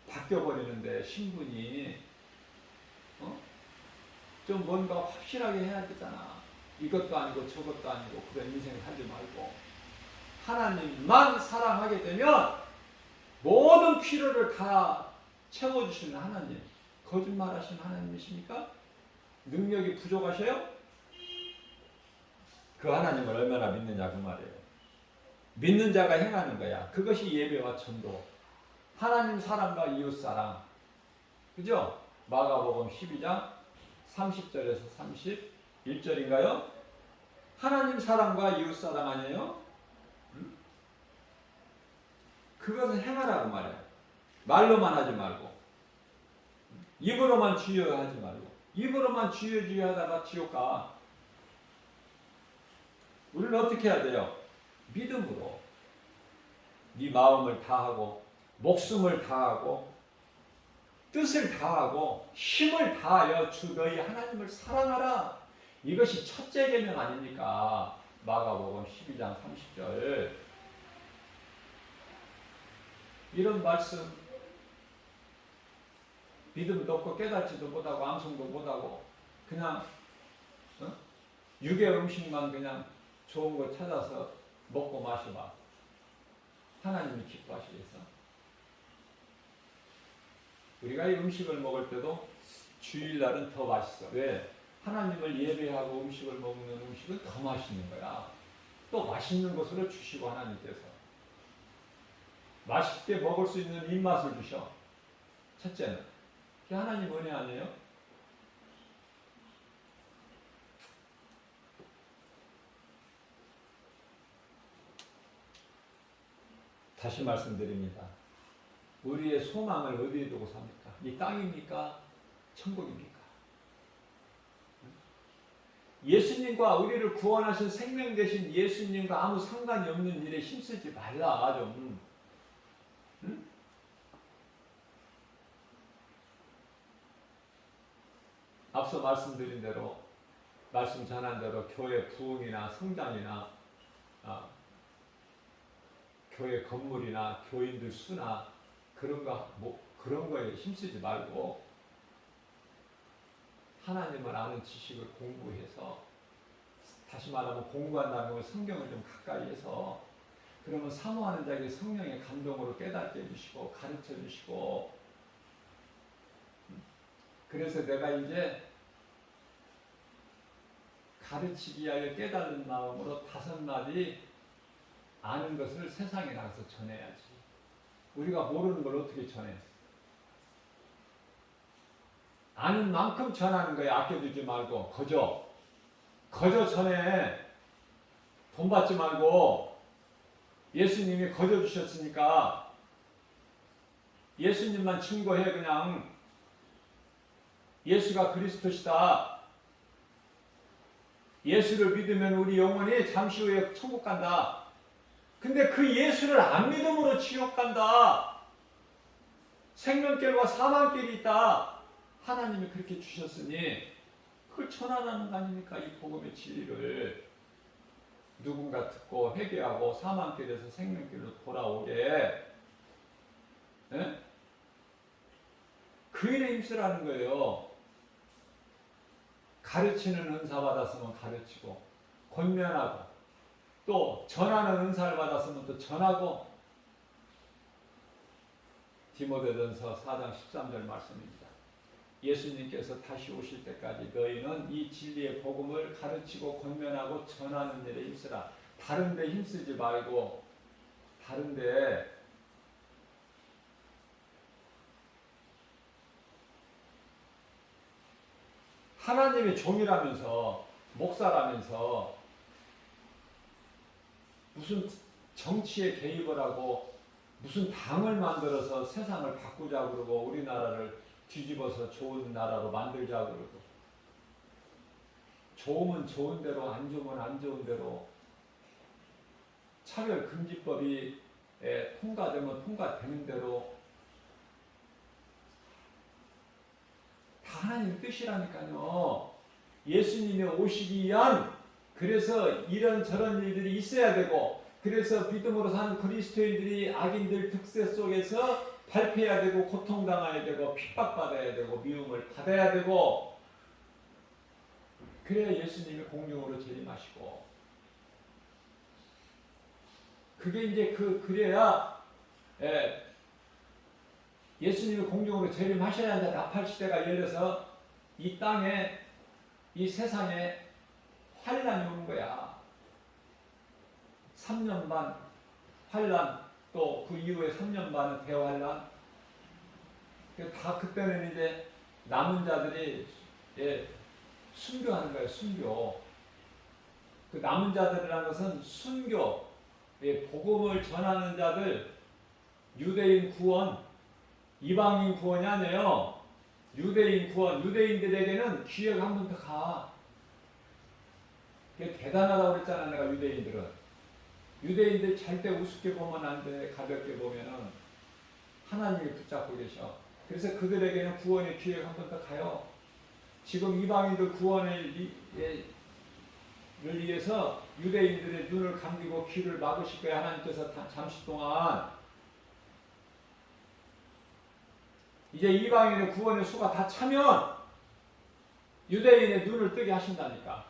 바뀌어버리는데 신분이 좀 뭔가 확실하게 해야 되잖아. 이것도 아니고 저것도 아니고 그런 인생 살지 말고 하나님만 사랑하게 되면 모든 필요를 다 채워주시는 하나님. 거짓말하시는 하나님이십니까? 능력이 부족하셔요? 그 하나님을 얼마나 믿느냐 그 말이에요. 믿는 자가 행하는 거야. 그것이 예배와 전도. 하나님 사랑과 이웃 사랑. 그죠? 마가복음 12장 30절에서 31절인가요? 하나님 사랑과 이웃 사랑 아니에요? 그것을 행하라고 말해요. 말로만 하지 말고. 입으로만 주여 하지 말고. 입으로만 주여 주여 하다가 지옥 가. 우리는 어떻게 해야 돼요? 믿음으로 네 마음을 다하고 목숨을 다하고 뜻을 다하고 힘을 다하여 주 너희 하나님을 사랑하라. 이것이 첫째 계명 아닙니까? 마가복음 12장 30절. 이런 말씀 믿음도 없고 깨닫지도 못하고 암송도 못하고 그냥 육의 음식만 그냥 좋은 거 찾아서 먹고 마셔봐. 하나님이 기뻐하시겠어? 우리가 이 음식을 먹을 때도 주일날은 더 맛있어. 왜? 하나님을 예배하고 음식을 먹는 음식은 더 맛있는 거야. 또 맛있는 것으로 주시고 하나님께서 맛있게 먹을 수 있는 입맛을 주셔. 첫째는 그게 하나님 은혜 아니에요? 다시 말씀드립니다. 우리의 소망을 어디에 두고 삽니까? 이 땅입니까? 천국입니까? 예수님과 우리를 구원하신 생명 되신 예수님과 아무 상관이 없는 일에 힘쓰지 말라 좀. 응? 앞서 말씀드린 대로 말씀 전한 대로 교회 부흥이나 성장이나 교회 건물이나 교인들 수나 그런 거에 힘쓰지 말고 하나님을 아는 지식을 공부해서, 다시 말하면 공부한다는 성경을 좀 가까이 해서, 그러면 사모하는 자에게 성령의 감동으로 깨닫게 해주시고 가르쳐 주시고, 그래서 내가 이제 가르치기 위하여 깨닫는 마음으로 5마디 아는 것을 세상에 나가서 전해야지. 우리가 모르는 걸 어떻게 전해? 아는 만큼 전하는 거야. 아껴두지 말고 거저 전해. 돈 받지 말고 예수님이 거저 주셨으니까 예수님만 증거해. 그냥 예수가 그리스도시다. 예수를 믿으면 우리 영혼이 잠시 후에 천국 간다. 근데 그 예수를 안 믿음으로 지옥 간다. 생명길과 사망길이 있다. 하나님이 그렇게 주셨으니 그걸 전하라는 거 아닙니까? 이 복음의 진리를 누군가 듣고 회개하고 사망길에서 생명길로 돌아오게. 예? 그 일에 힘쓰라는 거예요. 가르치는 은사 받았으면 가르치고, 권면하고, 또 전하는 은사를 받았으면 또 전하고. 디모데전서 4장 13절 말씀입니다. 예수님께서 다시 오실 때까지 너희는 이 진리의 복음을 가르치고 권면하고 전하는 일에 힘쓰라. 다른 데 힘쓰지 말고, 다른 데 하나님의 종이라면서, 목사라면서 무슨 정치에 개입을 하고 무슨 당을 만들어서 세상을 바꾸자 그러고 우리나라를 뒤집어서 좋은 나라로 만들자 그러고, 좋으면 좋은 대로, 안 좋으면 안 좋은 대로, 차별금지법이 통과되면 통과되는 대로 다 하나님 뜻이라니까요. 예수님이 오시기 위한, 그래서 이런저런 일들이 있어야 되고, 그래서 믿음으로 사는 그리스도인들이 악인들 득세 속에서 발표해야 되고, 고통당해야 되고, 핍박받아야 되고, 미움을 받아야 되고, 그래야 예수님이 공중으로 재림하시고, 그게 이제 그래야 예수님이 공중으로 재림하셔야 한다. 나팔 시대가 열려서 이 땅에, 이 세상에 환란이 오는 거야. 3년 반 환란, 또 그 이후에 3년 반은 대환란. 다 그때는 이제 남은 자들이 순교하는 거예요. 순교. 그 남은 자들이라는 것은 순교, 복음을 전하는 자들, 유대인 구원, 이방인 구원이 아니에요. 유대인 구원, 유대인들에게는 기회가 한 번 더 가. 그게 대단하다고 그랬잖아, 내가. 유대인들 절대 우습게 보면 안 돼. 가볍게 보면은 하나님이 붙잡고 계셔. 그래서 그들에게는 구원의 기회가 한 번 더 가요. 지금 이방인들 구원을 위해서 유대인들의 눈을 감기고 귀를 막으실 거야. 하나님께서 잠시 동안. 이제 이방인의 구원의 수가 다 차면 유대인의 눈을 뜨게 하신다니까.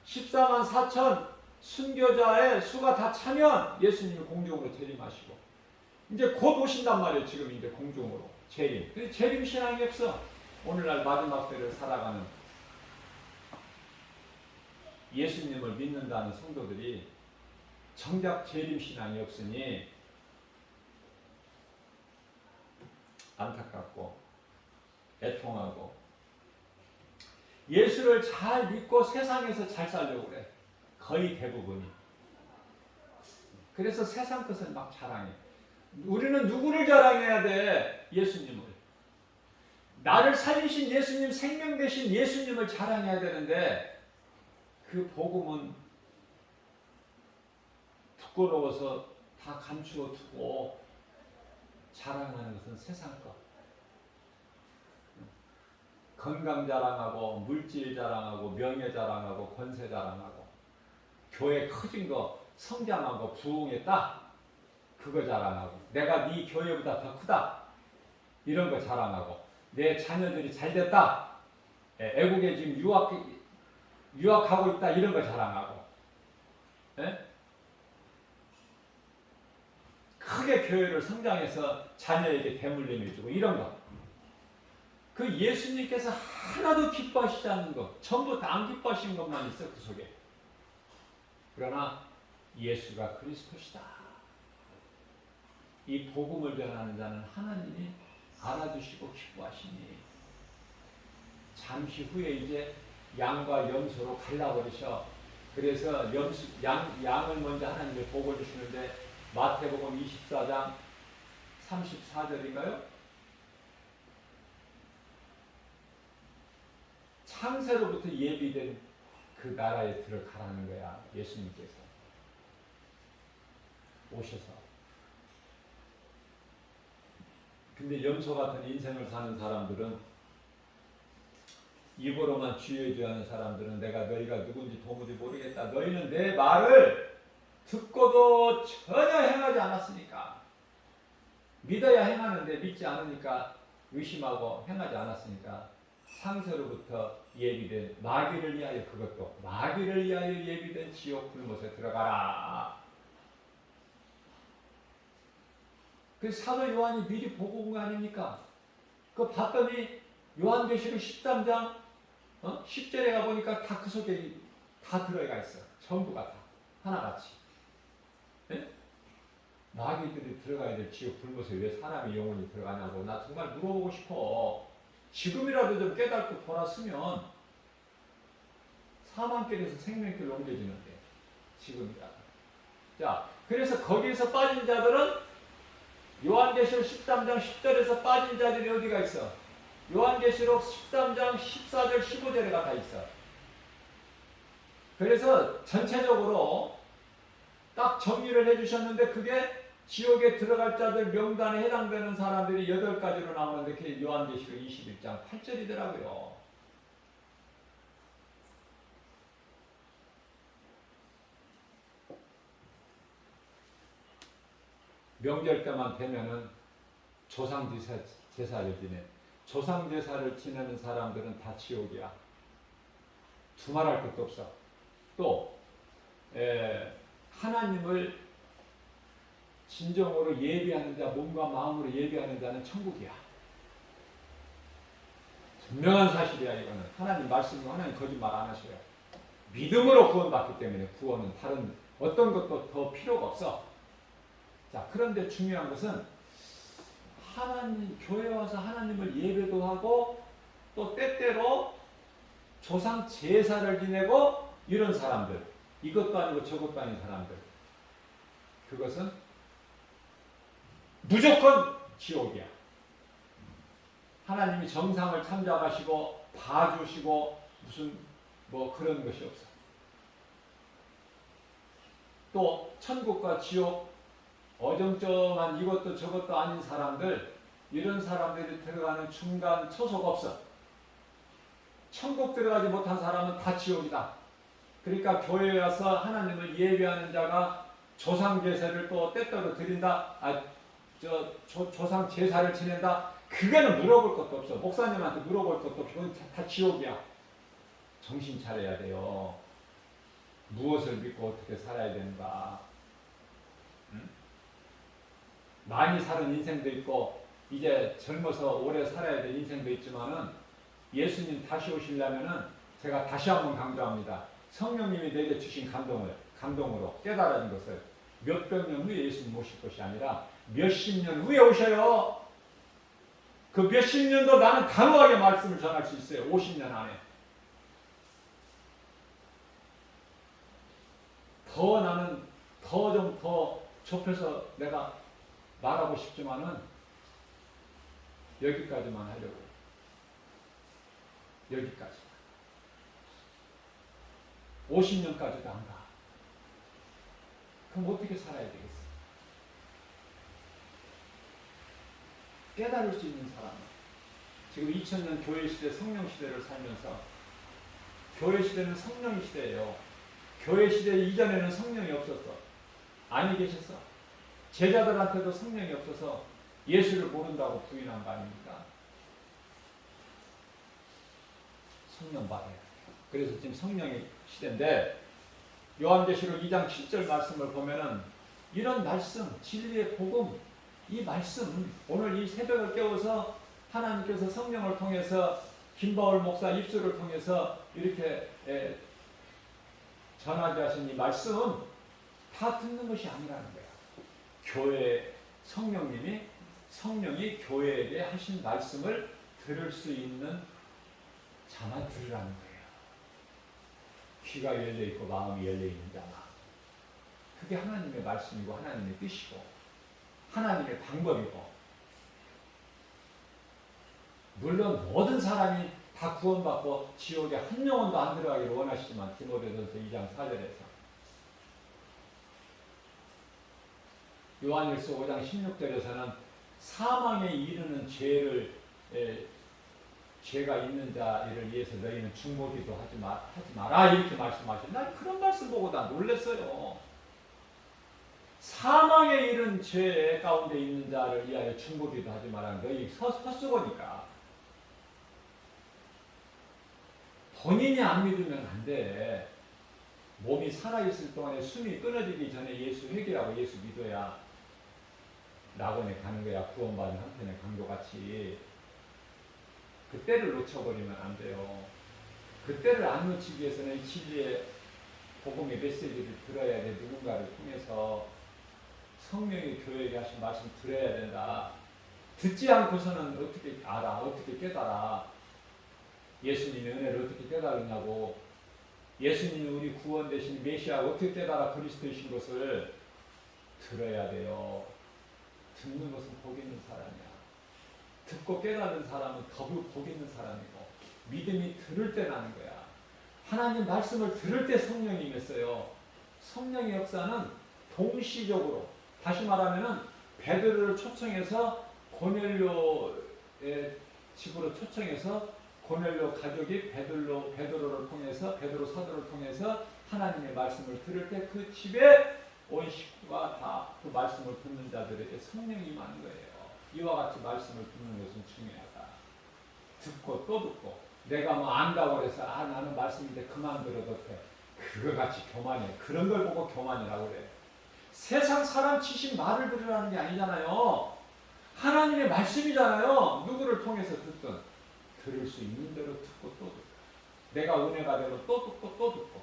14만 4천 순교자의 수가 다 차면 예수님이 공중으로 재림하시고, 이제 곧 오신단 말이에요. 지금 이제 공중으로 재림. 근데 재림 신앙이 없어. 오늘날 마지막 때를 살아가는 예수님을 믿는다는 성도들이 정작 재림 신앙이 없으니 안타깝고 애통하고, 예수를 잘 믿고 세상에서 잘 살려고 그래. 거의 대부분이. 그래서 세상 것을 막 자랑해. 우리는 누구를 자랑해야 돼? 예수님을. 나를 살리신 예수님, 생명 되신 예수님을 자랑해야 되는데, 그 복음은 부끄러워서 다 감추어 두고 자랑하는 것은 세상 것. 건강 자랑하고, 물질 자랑하고, 명예 자랑하고, 권세 자랑하고, 교회 커진 거, 성장하고, 부흥했다, 그거 자랑하고, 내가 네 교회보다 더 크다, 이런 거 자랑하고, 내 자녀들이 잘 됐다, 애국에 지금 유학하고 있다, 이런 거 자랑하고, 크게 교회를 성장해서 자녀에게 대물림 해주고, 이런 거. 그 예수님께서 하나도 기뻐하시지 않는 것, 전부 다 안 기뻐하신 것만 있어, 그 속에. 그러나 예수가 그리스도시다, 이 복음을 전하는 자는 하나님이 알아주시고 기뻐하시니, 잠시 후에 이제 양과 염소로 갈라버리셔. 그래서 양을 먼저 하나님이 복을 주시는데, 마태복음 24장 34절인가요? 창세로부터 예비된 그 나라에 들어가라는 거야. 예수님께서 오셔서. 근데 염소 같은 인생을 사는 사람들은, 입으로만 주여주하는 사람들은 내가 너희가 누군지 도무지 모르겠다. 너희는 내 말을 듣고도 전혀 행하지 않았으니까. 믿어야 행하는데 믿지 않으니까, 의심하고 행하지 않았으니까 창세로부터 예비된, 마귀를 위하여, 그것도 마귀를 위하여 예비된 지옥 불못에 들어가라. 그 사도 요한이 미리 보고 온 거 아닙니까? 그거 봤더니 요한계시록 13장 10절에 가보니까 다 그 속에 다 들어가 있어. 전부가 다 하나같이. 네? 마귀들이 들어가야 될 지옥 불못에 왜 사람이 영혼이 들어가냐고 나 정말 물어보고 싶어. 지금이라도 좀 깨닫고 돌았으면 사망길에서 생명길 옮겨지는데, 지금이라도. 자, 그래서 거기에서 빠진 자들은 요한계시록 13장 10절에서 빠진 자들이 어디가 있어? 요한계시록 13장 14절 15절에가 다 있어. 그래서 전체적으로 딱 정리를 해주셨는데, 그게 지옥에 들어갈 자들 명단에 해당되는 사람들이 8가지로 나오는데, 그게 요한계시록 21장 8절이더라고요. 명절 때만 되면은 조상 제사를 지내. 조상 제사를 지내는 사람들은 다 지옥이야. 두말할 것도 없어. 또 하나님을 진정으로 예비하는 자, 몸과 마음으로 예비하는 자는 천국이야. 분명한 사실이야. 이거는 하나님 말씀으로, 하나님 거짓말 안 하셔요. 믿음으로 구원받기 때문에 구원은 다른 어떤 것도 더 필요가 없어. 자, 그런데 중요한 것은 하나님 교회 와서 하나님을 예배도 하고 또 때때로 조상 제사를 지내고 이런 사람들, 이것도 아니고 저것도 아닌 사람들, 그것은 무조건 지옥이야. 하나님이 정상을 참작하시고 봐주시고 무슨 뭐 그런 것이 없어. 또 천국과 지옥 어정쩡한 이것도 저것도 아닌 사람들, 이런 사람들이 들어가는 중간 초소가 없어. 천국 들어가지 못한 사람은 다 지옥이다. 그러니까 교회에 와서 하나님을 예배하는 자가 조상 제사를 또 때때로 드린다. 조상 제사를 지낸다. 그거는 물어볼 것도 없어. 목사님한테 물어볼 것도 없어. 그건 다 지옥이야. 정신 차려야 돼요. 무엇을 믿고 어떻게 살아야 되는가. 응? 많이 사는 인생도 있고 이제 젊어서 오래 살아야 될 인생도 있지만은, 예수님 다시 오시려면은 제가 다시 한번 강조합니다. 성령님이 내게 주신 감동으로 깨달은 것을 몇백 년 후에 예수님 오실 것이 아니라 몇십 년 후에 오셔요. 그 몇십 년도 나는 단호하게 말씀을 전할 수 있어요. 50년 안에. 나는 더 좁혀서 내가 말하고 싶지만은 여기까지만 하려고. 여기까지. 50년까지도 안 가. 그럼 어떻게 살아야 되겠어? 깨달을 수 있는 사람은, 지금 2000년 교회 시대, 성령 시대를 살면서, 교회 시대는 성령 시대예요. 교회 시대 이전에는 성령이 없었어. 아니 계셨어. 제자들한테도 성령이 없어서 예수를 모른다고 부인한 거 아닙니까? 성령 받아야 돼요. 그래서 지금 성령의 시대인데, 요한계시록 2장 7절 말씀을 보면은 이런 말씀, 진리의 복음, 이 말씀, 오늘 이 새벽을 깨워서 하나님께서 성령을 통해서 김바울 목사 입술을 통해서 이렇게 전하게 하신 이 말씀 다 듣는 것이 아니라는 거야. 교회 성령이 교회에게 하신 말씀을 들을 수 있는 자만 들으라는 거예요. 귀가 열려있고 마음이 열려있는 자만. 그게 하나님의 말씀이고 하나님의 뜻이고 하나님의 방법이고, 물론 모든 사람이 다 구원받고 지옥에 한 영혼도 안 들어가기를 원하시지만 디모데전서 2장 4절에서, 요한일서 5장 16절에서는 사망에 이르는 죄가 있는 자를 위해서 너희는 중보기도 하지 마라 이렇게 말씀하셔요. 난 그런 말씀 보고 다 놀랐어요. 사망에 이른 죄 가운데 있는 자를 위하여 중보기도 하지 마라. 너희 헛수고니까. 본인이 안 믿으면 안 돼. 몸이 살아있을 동안에 숨이 끊어지기 전에 예수 회개하고 예수 믿어야 낙원에 가는 거야. 구원받은 한편의 강도같이. 그때를 놓쳐버리면 안 돼요. 그때를 안 놓치기 위해서는 이 진리의 복음의 메시지를 들어야 돼. 누군가를 통해서 성령이 교회에게 하신 말씀 들어야 된다. 듣지 않고서는 어떻게 알아? 어떻게 깨달아? 예수님의 은혜를 어떻게 깨달으냐고. 예수님이 우리 구원 되신 메시아가 어떻게 깨달아 그리스도이신 것을 들어야 돼요. 듣는 것은 복 있는 사람이야. 듣고 깨닫는 사람은 더욱 복 있는 사람이고, 믿음이 들을 때 나는 거야. 하나님 말씀을 들을 때 성령이 임했어요. 성령의 역사는 동시적으로, 다시 말하면은 베드로를 초청해서 고넬료의 집으로 초청해서 고넬료 가족이 베드로를 통해서, 베드로 사도를 통해서 하나님의 말씀을 들을 때 그 집에 온 식구가 다 그 말씀을 듣는 자들에게 성령이 임하는 거예요. 이와 같이 말씀을 듣는 것은 중요하다. 듣고 또 듣고, 내가 뭐 안다고 해서 나는 말씀인데 그만 들어도 돼. 그거 같이 교만해. 그런 걸 보고 교만이라고 그래. 세상 사람 치신 말을 들으라는 게 아니잖아요. 하나님의 말씀이잖아요. 누구를 통해서 듣든 들을 수 있는 대로 듣고 또 듣고, 내가 은혜가 되면 또 듣고 또 듣고,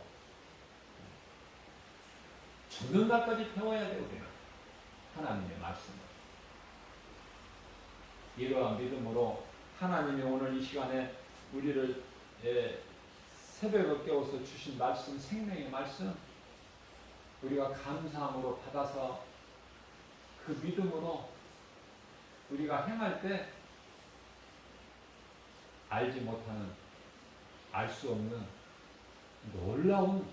죽는 날까지 배워야 돼요. 우리는 하나님의 말씀을. 이러한 믿음으로 하나님이 오늘 이 시간에 우리를 새벽에 깨워서 주신 말씀, 생명의 말씀, 우리가 감사함으로 받아서 그 믿음으로 우리가 행할 때 알지 못하는, 알 수 없는 놀라운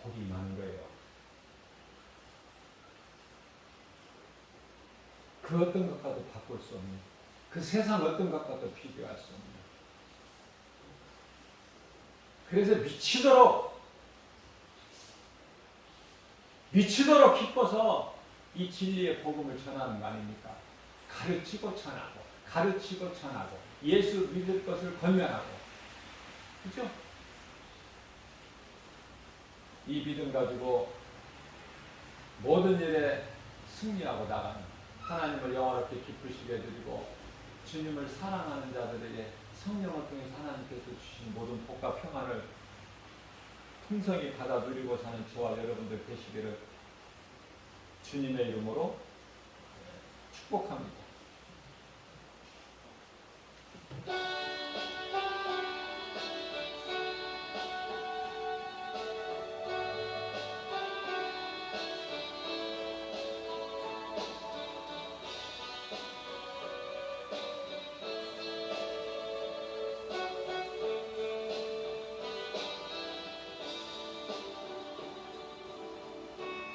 복이 임하는 거예요. 그 어떤 것과도 바꿀 수 없는, 그 세상 어떤 것과도 비교할 수 없는. 그래서 미치도록 기뻐서 이 진리의 복음을 전하는 거 아닙니까? 가르치고 전하고, 가르치고 전하고, 예수 믿을 것을 권면하고, 그렇죠? 이 믿음 가지고 모든 일에 승리하고 나가는, 하나님을 영화롭게 기쁘시게 해드리고 주님을 사랑하는 자들에게 성령을 통해서 하나님께서 주신 모든 복과 평안을 풍성히 받아 누리고 사는 저와 여러분들 되시기를 주님의 이름으로 축복합니다.